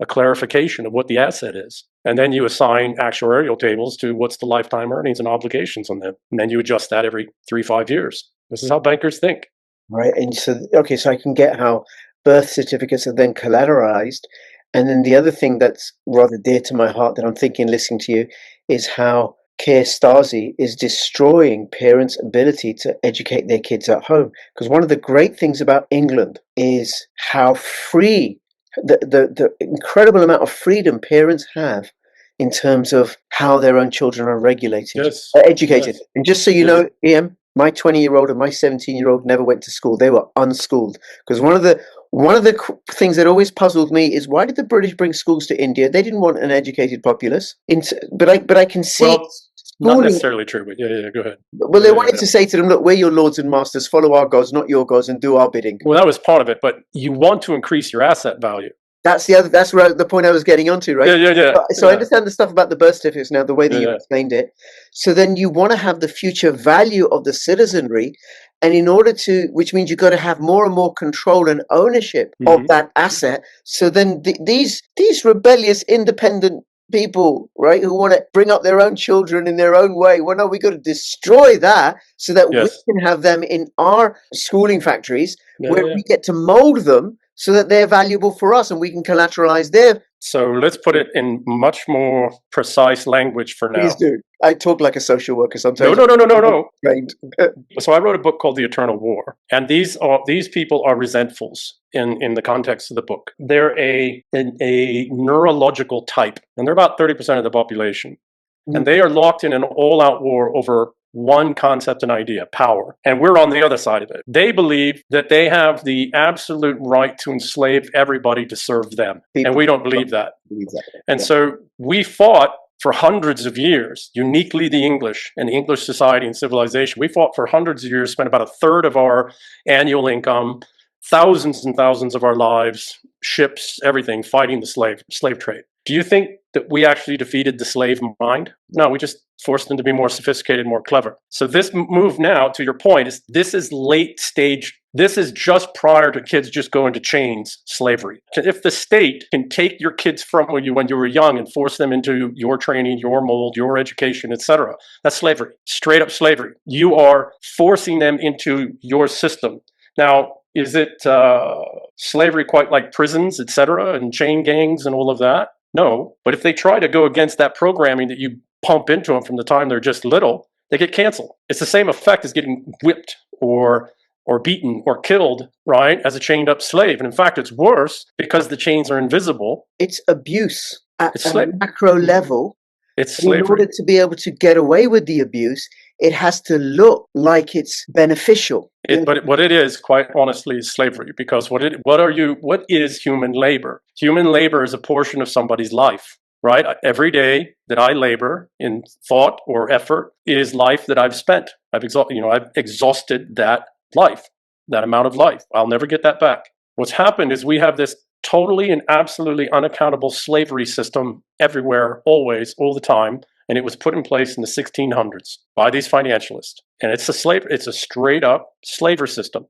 clarification of what the asset is. And then you assign actuarial tables to what's the lifetime earnings and obligations on them. And then you adjust that every 3-5 years. This is how bankers think. Right. And so I can get how birth certificates are then collateralized. And then the other thing that's rather dear to my heart that I'm thinking, listening to you, is how Keir Stasi is destroying parents' ability to educate their kids at home. Because one of the great things about England is how free, the incredible amount of freedom parents have in terms of how their own children are regulated, educated. Yes. And just so you know, EM, my 20-year-old and my 17-year-old never went to school. They were unschooled. Because one of the things that always puzzled me is, why did the British bring schools to India? They didn't want an educated populace. But I can see. Well, not necessarily true, but yeah, go ahead. Well, they wanted to say to them, look, we're your lords and masters, follow our gods, not your gods, and do our bidding. Well, that was part of it, but you want to increase your asset value. That's where the point I was getting onto, right? Yeah. So I understand the stuff about the birth certificates now, the way that you explained it. So then you want to have the future value of the citizenry, and in order to, which means you've got to have more and more control and ownership of that asset. So then these rebellious, independent people, right, who want to bring up their own children in their own way, well, no, we got to destroy that so that we can have them in our schooling factories where we get to mold them so that they're valuable for us and we can collateralize their. So let's put it in much more precise language for now. Please do. I talk like a social worker sometimes. No. Right. So I wrote a book called The Eternal War, and these people are resentfuls in the context of the book. They're a neurological type, and they're about 30% of the population, and they are locked in an all-out war over one concept and idea, power. And we're on the other side of it. They believe that they have the absolute right to enslave everybody to serve them. And we don't believe that. And so we fought for hundreds of years, uniquely the English and the English society and civilization. We fought for hundreds of years, spent about a third of our annual income, thousands and thousands of our lives, ships, everything, fighting the slave trade. Do you think that we actually defeated the slave mind? No, we just forced them to be more sophisticated, more clever. So this move now, to your point, this is late stage. This is just prior to kids just going to chains slavery. If the state can take your kids from when you were young and force them into your training, your mold, your education, etc., that's slavery, straight up slavery. You are forcing them into your system. Now, is it slavery quite like prisons, etc., and chain gangs and all of that? No, but if they try to go against that programming that you pump into them from the time they're just little, they get canceled. It's the same effect as getting whipped or beaten or killed, right, as a chained up slave. And in fact, it's worse because the chains are invisible. It's abuse at a macro level. It's slavery. In order to be able to get away with the abuse, it has to look like it's beneficial. But what it is, quite honestly, is slavery. Because what is human labor? Human labor is a portion of somebody's life, right? Every day that I labor in thought or effort is life that I've spent. I've exhausted that life, that amount of life. I'll never get that back. What's happened is we have this totally and absolutely unaccountable slavery system everywhere, always, all the time. And it was put in place in the 1600s by these financialists. And it's a straight up slavery system.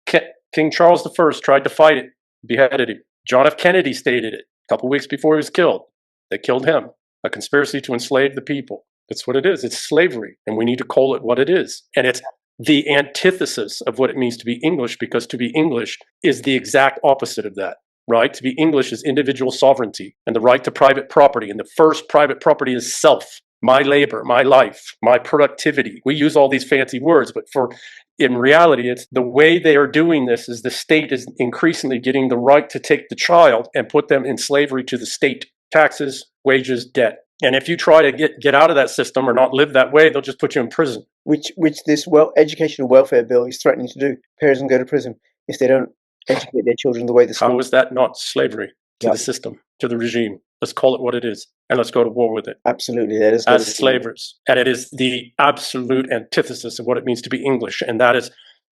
King Charles I tried to fight it, beheaded him. John F. Kennedy stated it. A couple weeks before he was killed, they killed him. A conspiracy to enslave the people. That's what it is. It's slavery, and we need to call it what it is. And it's the antithesis of what it means to be English, because to be English is the exact opposite of that, right? To be English is individual sovereignty and the right to private property. And the first private property is self, my labor, my life, my productivity. We use all these fancy words, but in reality, it's the way they are doing this is the state is increasingly getting the right to take the child and put them in slavery to the state. Taxes, wages, debt. And if you try to get out of that system or not live that way, they'll just put you in prison. Which this educational welfare bill is threatening to do. Parents can go to prison if they don't educate their children the way the school. How is that not slavery to the system, to the regime? Let's call it what it is, and let's go to war with it. Absolutely, that is as slavers, and it is the absolute antithesis of what it means to be English. And that is,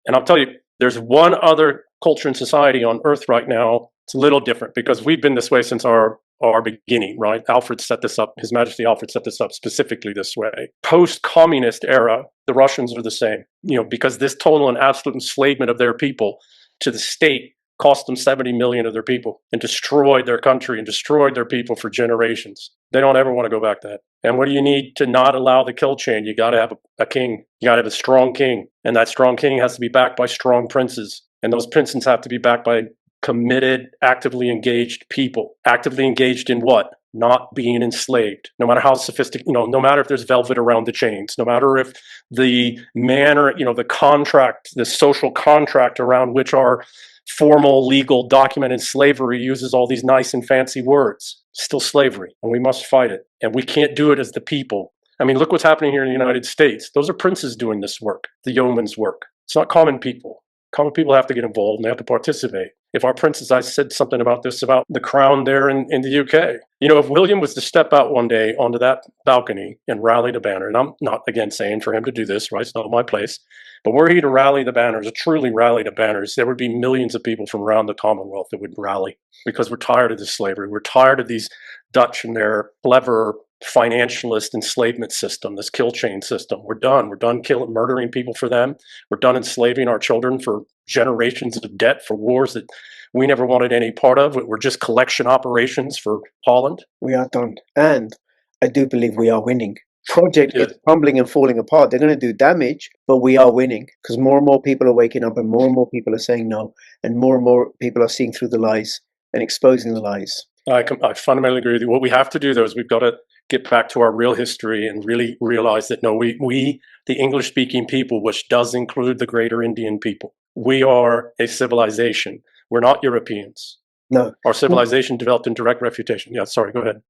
and I'll tell you, there's one other culture and society on Earth right now. It's a little different because we've been this way since our beginning, right? Alfred set this up. His Majesty Alfred set this up specifically this way. Post-communist era, the Russians are the same, because this total and absolute enslavement of their people to the state cost them 70 million of their people and destroyed their country and destroyed their people for generations. They don't ever want to go back to that. And what do you need to not allow the kill chain? You got to have a king. You got to have a strong king. And that strong king has to be backed by strong princes. And those princes have to be backed by committed, actively engaged people. Actively engaged in what? Not being enslaved. No matter how sophisticated, no matter if there's velvet around the chains, no matter if the manner, the contract, the social contract around which our formal legal documented slavery uses all these nice and fancy words. Still slavery, and we must fight it. And we can't do it as the people. I mean, look what's happening here in the United States. Those are princes doing this work, the yeoman's work. It's not common people. Common people have to get involved and they have to participate. If our princes, I said something about this, about the crown there in the UK. If William was to step out one day onto that balcony and rally the banner, and I'm not, again, saying for him to do this, right? It's not my place. But were he to rally the banners, or truly rally the banners, there would be millions of people from around the Commonwealth that would rally because we're tired of this slavery. We're tired of these Dutch and their clever financialist enslavement system, this kill chain system. We're done. We're done murdering people for them. We're done enslaving our children for generations of debt for wars that we never wanted any part of. We're just collection operations for Holland. We are done. And I do believe we are winning. Project is crumbling and falling apart. They're going to do damage, but we are winning because more and more people are waking up and more people are saying no, and more people are seeing through the lies and exposing the lies. I fundamentally agree with you. What we have to do, though, is we've got to get back to our real history and really realize that, no, we the English-speaking people, which does include the greater Indian people, we are a civilization. We're not Europeans. No. Our civilization developed in direct refutation. Yeah, sorry, go ahead.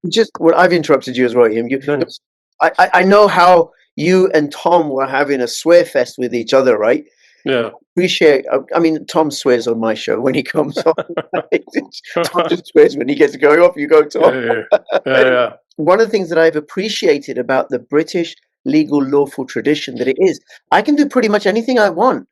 I've interrupted you as well, Ian. I know how you and Tom were having a swear fest with each other, right? Yeah. Tom swears on my show when he comes on. Tom just swears when he gets going off. You go, Tom. Yeah. One of the things that I've appreciated about the British legal lawful tradition that it is, I can do pretty much anything I want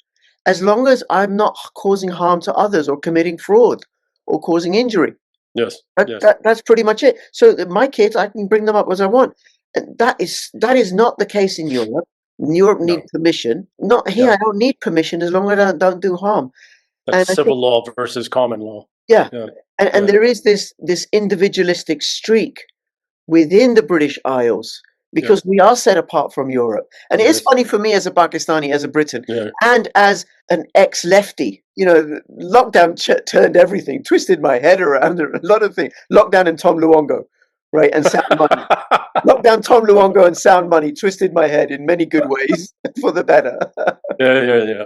as long as I'm not causing harm to others or committing fraud or causing injury. Yes. That's pretty much it. So my kids, I can bring them up as I want. And that is not the case in Europe. Europe need permission. Not here. I don't need permission as long as I don't do harm. That's civil law versus common law. Yeah. And there is this individualistic streak within the British Isles because we are set apart from Europe. And it is funny for me as a Pakistani, as a Briton, and as an ex-lefty. Lockdown turned everything, twisted my head around a lot of things. Lockdown and Tom Luongo. Right, and Sound Money. Lockdown Tom Luongo and Sound Money twisted my head in many good ways for the better. Yeah.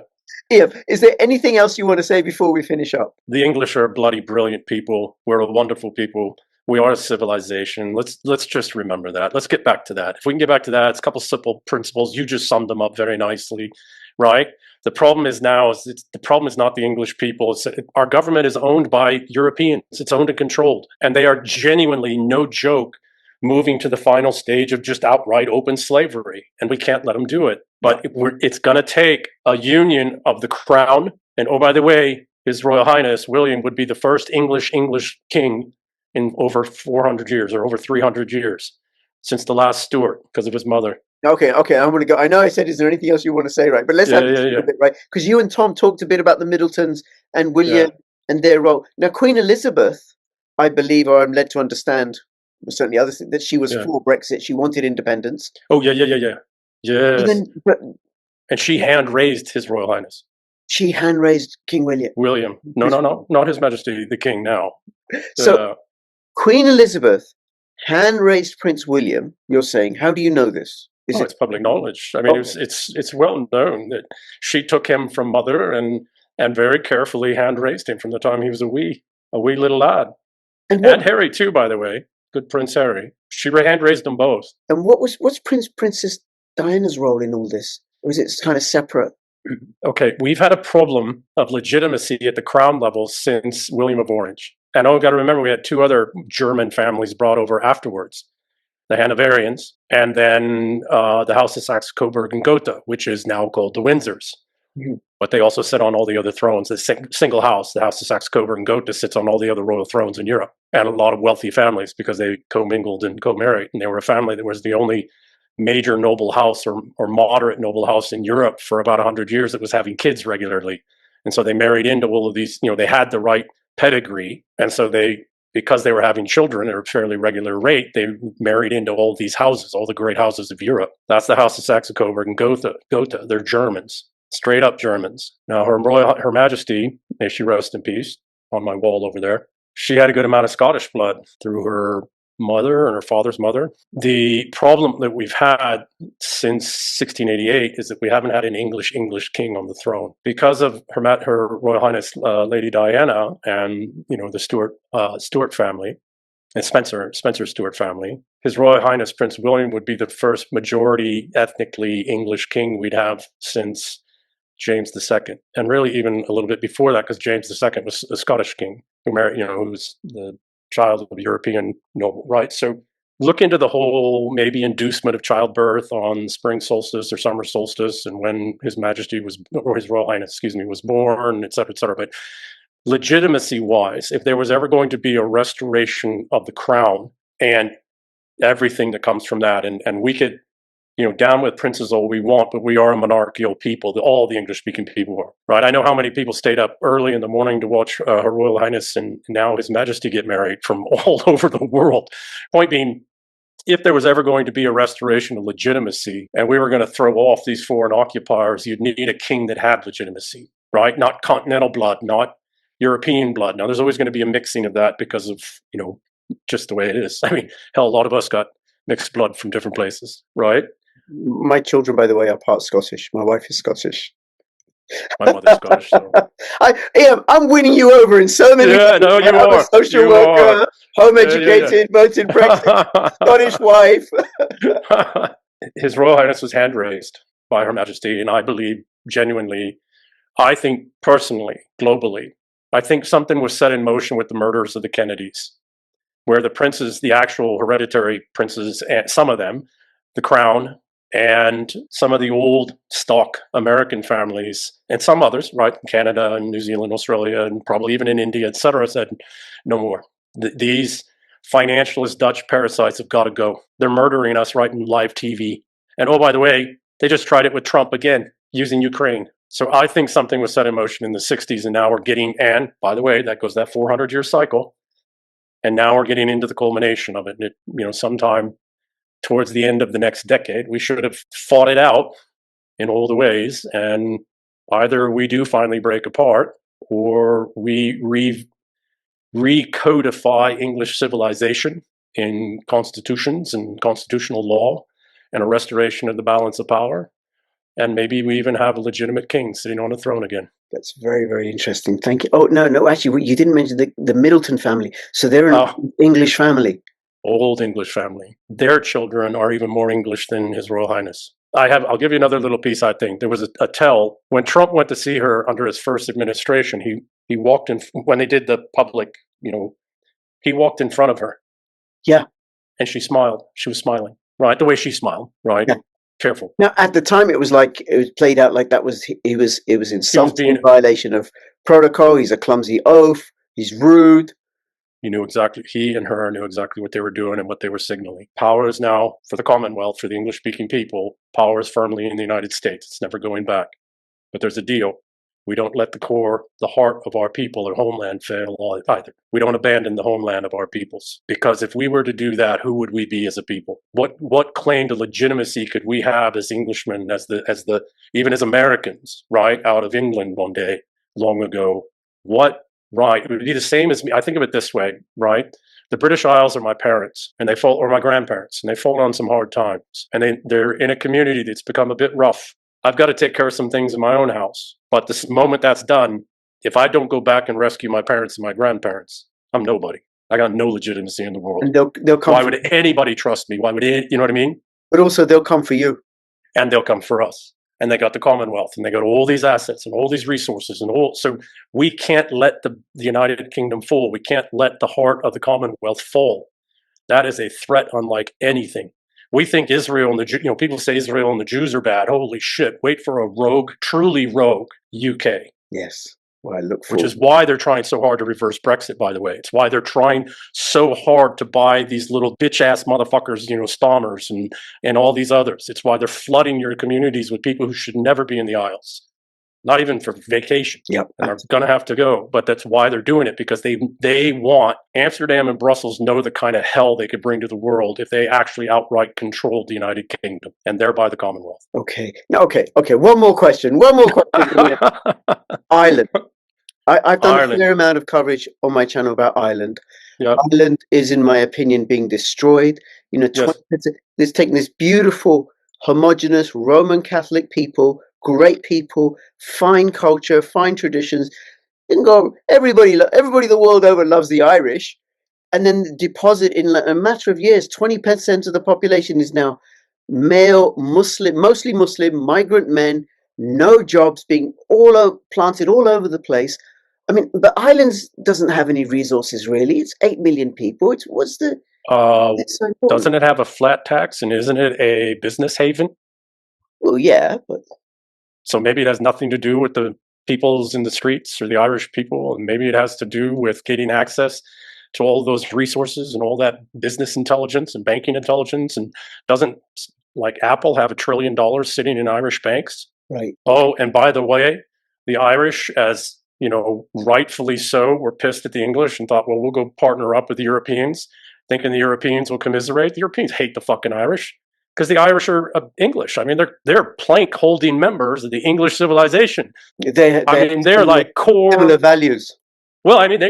Ian, is there anything else you want to say before we finish up? The English are bloody brilliant people. We're a wonderful people. We are a civilization. Let's just remember that. Let's get back to that. If we can get back to that, it's a couple simple principles. You just summed them up very nicely, right? The problem is now the problem is not the English people. Our government is owned by Europeans. It's owned and controlled, and they are genuinely, no joke, moving to the final stage of just outright open slavery, and we can't let them do it. But it's going to take a union of the crown. And oh, by the way, His Royal Highness William would be the first English king in over 400 years or over 300 years since the last Stuart because of his mother. Okay, I'm going to go. I know I said, is there anything else you want to say, right? But let's have a bit, right? Because you and Tom talked a bit about the Middletons and William and their role. Now, Queen Elizabeth I believe, or I'm led to understand, certainly others, that she was Yeah. for Brexit. She wanted independence. Oh, yeah, yeah, yeah, yeah. But Yes. but And she hand raised His Royal Highness she hand raised King William. William. No, no, no, not His Majesty the King now. So Uh, Queen Elizabeth hand raised Prince William. You're saying? How do you know this? Is oh, it it's public knowledge. I mean, okay? it's well known that she took him from mother and very carefully hand raised him from the time he was a wee little lad. And And what Harry too, by the way. Good Prince Harry. She hand raised them both. and what's Princess Diana's role in all this? Or is it kind of separate? Okay, we've had a problem of legitimacy at the crown level since William of Orange. And oh, got to remember, we had two other German families brought over afterwards, the Hanoverians, and then the House of Saxe-Coburg and Gotha, which is now called the Windsors. Mhm. But they also sit on all the other thrones. The single house, the House of Saxe-Coburg and Gotha, sits on all the other royal thrones in Europe, and a lot of wealthy families because they commingled and co-married, and they were a family that was the only major noble house or moderate noble house in Europe for about 100 years that was having kids regularly. And so they married into all of these, they had the right pedigree. And so because they were having children at a fairly regular rate, they married into all these houses, all the great houses of Europe. That's the House of Saxe-Coburg and Gotha. They're Germans, straight up Germans. Now, Her Majesty, may she rest in peace, on my wall over there, she had a good amount of Scottish blood through her mother and her father's mother. The problem that we've had since 1688 is that we haven't had an English king on the throne because of her Royal Highness Lady Diana and the Stuart family and Spencer Stuart family. His Royal Highness Prince William would be the first majority ethnically English king we'd have since James II, and really even a little bit before that, because James II was a Scottish king who married, who was the child of European noble, right? So look into the whole maybe inducement of childbirth on spring solstice or summer solstice, and when His Majesty or His Royal Highness, was born, et cetera, et cetera. But legitimacy-wise, if there was ever going to be a restoration of the crown and everything that comes from that, and we could down with princes all we want, but we are a monarchical people. All the English-speaking people are, right? I know how many people stayed up early in the morning to watch Her Royal Highness and now His Majesty get married from all over the world. Point being, if there was ever going to be a restoration of legitimacy and we were going to throw off these foreign occupiers, you'd need a king that had legitimacy, right? Not continental blood, not European blood. Now, there's always going to be a mixing of that because of, just the way it is. I mean, hell, a lot of us got mixed blood from different places, right? My children, by the way, are part Scottish. My wife is Scottish. My mother's Scottish, so. I'm winning you over in so many Yeah, ways. no, you I'm a are. social You worker, are. home Yeah, yeah, educated, voted Brexit, Scottish wife. yeah. His Royal Highness was hand raised by Her Majesty, and I believe genuinely, I think personally, globally, I think something was set in motion with the murders of the Kennedys, where the princes, the actual hereditary princes, and some of them, the crown, and some of the old stock American families, and some others, right, in Canada and New Zealand, Australia, and probably even in India, et cetera, said, no more. These financialist Dutch parasites have got to go. They're murdering us right in live TV. And oh, by the way, they just tried it with Trump again, using Ukraine. So I think something was set in motion in the 60s, and now we're getting, and by the way, that goes that 400-year cycle. And now we're getting into the culmination of it. And sometime towards the end of the next decade, we should have fought it out in all the ways. And either we do finally break apart, or we recodify English civilization in constitutions and constitutional law, and a restoration of the balance of power. And maybe we even have a legitimate king sitting on a throne again. That's very, very interesting. Thank you. Oh, no, actually, you didn't mention the Middleton family. So they're an English family. Old English family. Their children are even more English than His Royal Highness. I'll give you another little piece, I think. There was a tell when Trump went to see her under his first administration. He walked in, when they did the public, he walked in front of her. Yeah. And she smiled. She was smiling, right? The way she smiled, right? Yeah. Careful. Now, at the time, it was played out like that was, it was insulting, violation of protocol. He's a clumsy oaf. He's rude. He and her knew exactly what they were doing and what they were signaling. Power is now, for the Commonwealth, for the English-speaking people, power is firmly in the United States. It's never going back. But there's a deal. We don't let the heart of our people or homeland fail either. We don't abandon the homeland of our peoples. Because if we were to do that, who would we be as a people? What claim to legitimacy could we have as Englishmen, even as Americans, right, out of England one day, long ago? What right? It would be the same as me. I think of it this way, right? The British Isles are my parents, and or my grandparents, and they fall on some hard times. And they're in a community that's become a bit rough. I've got to take care of some things in my own house. But the moment that's done, if I don't go back and rescue my parents and my grandparents, I'm nobody. I got no legitimacy in the world. And they'll come. Why would anybody trust me? Why would you know what I mean? But also they'll come for you. And they'll come for us. And they got the Commonwealth, and they got all these assets and all these resources, so we can't let the United Kingdom fall. We can't let the heart of the Commonwealth fall. That is a threat unlike anything. We think Israel and the people say Israel and the Jews are bad. Holy shit! Wait for a rogue, truly rogue UK. Yes. Well, I look forward. Which is why they're trying so hard to reverse Brexit, by the way. It's why they're trying so hard to buy these little bitch-ass motherfuckers, Stommers and all these others. It's why they're flooding your communities with people who should never be in the Isles. Not even for vacation. Yep. And are going to have to go. But that's why they're doing it, because they want Amsterdam and Brussels know the kind of hell they could bring to the world if they actually outright controlled the United Kingdom and thereby the Commonwealth. Okay. One more question. Ireland. I've done a fair amount of coverage on my channel about Ireland. Yep. Ireland is, in my opinion, being destroyed. It's taking this beautiful, homogenous Roman Catholic people, great people, fine culture, fine traditions. You can go. Everybody the world over loves the Irish, and then deposit in a matter of years. 20% of the population is now male, Muslim, mostly Muslim, migrant men. No jobs, being planted all over the place. I mean, but Ireland doesn't have any resources really. It's 8 million people. Doesn't it have a flat tax, and isn't it a business haven? Well, yeah, but so maybe it has nothing to do with the peoples in the streets or the Irish people, and maybe it has to do with getting access to all those resources and all that business intelligence and banking intelligence. And doesn't, like, Apple have $1 trillion sitting in Irish banks? Right. Oh, and by the way, the Irish, as rightfully so, were pissed at the English and thought, well, we'll go partner up with the Europeans, thinking the Europeans will commiserate. The Europeans hate the fucking Irish because the Irish are English. I mean, they're plank-holding members of the English civilization. They're like core similar values. Well, I mean,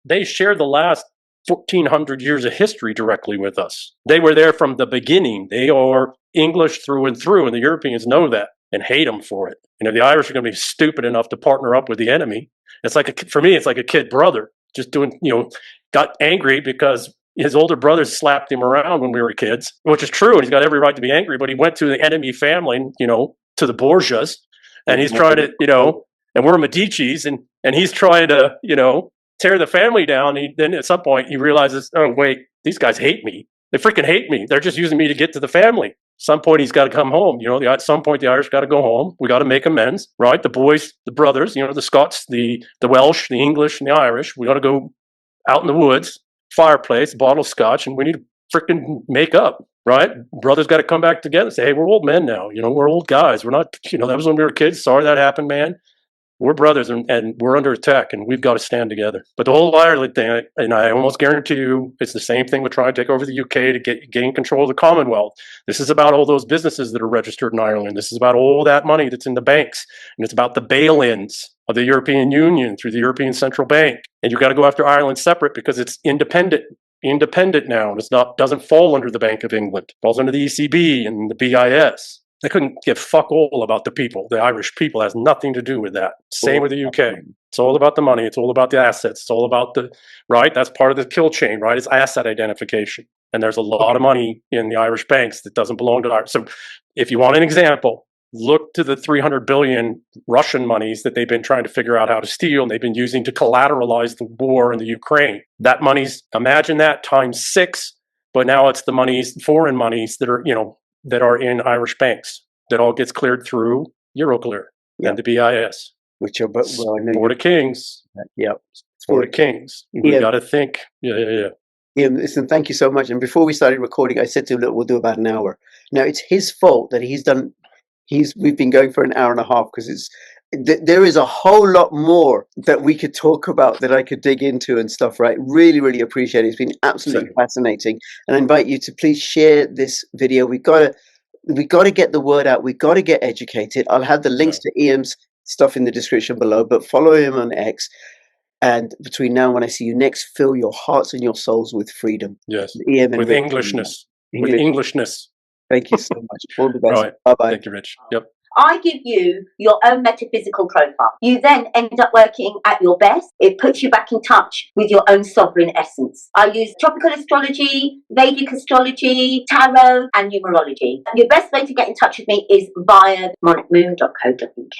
they share the last 1,400 years of history directly with us. They were there from the beginning. They are English through and through, and the Europeans know that and hate them for it. And if the Irish are going to be stupid enough to partner up with the enemy, for me, it's like a kid brother just got angry because his older brothers slapped him around when we were kids, which is true, and he's got every right to be angry, but he went to the enemy family, to the Borgias, and he's trying to, and we're Medicis, and he's trying to, tear the family down. Then at some point he realizes, oh, wait, these guys hate me. They freaking hate me. They're just using me to get to the family. At some point he's got to come home. At some point the Irish got to go home. We got to make amends, right? The boys, the brothers, the Scots, the Welsh, the English, and the Irish. We got to go out in the woods, fireplace, bottle of scotch, and we need to freaking make up, right? Brothers got to come back together and say, hey, we're old men now. We're old guys. We're not, that was when we were kids. Sorry that happened, man. We're brothers, and we're under attack, and we've got to stand together. But the whole Ireland thing, and I almost guarantee you, it's the same thing with trying to take over the UK to gain control of the Commonwealth. This is about all those businesses that are registered in Ireland. This is about all that money that's in the banks, and it's about the bail-ins of the European Union through the European Central Bank. And you've got to go after Ireland separate because it's independent now, and doesn't fall under the Bank of England. It falls under the ECB and the BIS. They couldn't give fuck all about the people. The Irish people has nothing to do with that. Same with the UK. It's all about the money. It's all about the assets. It's all about right? That's part of the kill chain, right? It's asset identification. And there's a lot of money in the Irish banks that doesn't belong to Ireland. So if you want an example, look to the 300 billion Russian monies that they've been trying to figure out how to steal, and they've been using to collateralize the war in the Ukraine. That money's, imagine that, times 6, but now it's the monies, foreign monies that are, that are in Irish banks, that all gets cleared through Euroclear and the BIS. Which are Board of Kings. Yeah. Board of Kings. We got to think. Yeah. Listen, thank you so much. And before we started recording, I said to him, look, we'll do about an hour. Now, it's his fault that we've been going for an hour and a half because it's there is a whole lot more that we could talk about, that I could dig into and stuff, right? Really, really appreciate it. It's been absolutely fascinating. And I invite you to please share this video. We got to get the word out. We've got to get educated. I'll have the links to EM's stuff in the description below, but follow him on X. And between now and when I see you next, fill your hearts and your souls with freedom. Yes. EM With Englishness. With Englishness. Thank you so much. All the best. Right. Bye-bye. Thank you, Rich. Yep. I give you your own metaphysical profile. You then end up working at your best. It puts you back in touch with your own sovereign essence. I use tropical astrology, Vedic astrology, tarot, and numerology. Your best way to get in touch with me is via monarchmoon.co.uk.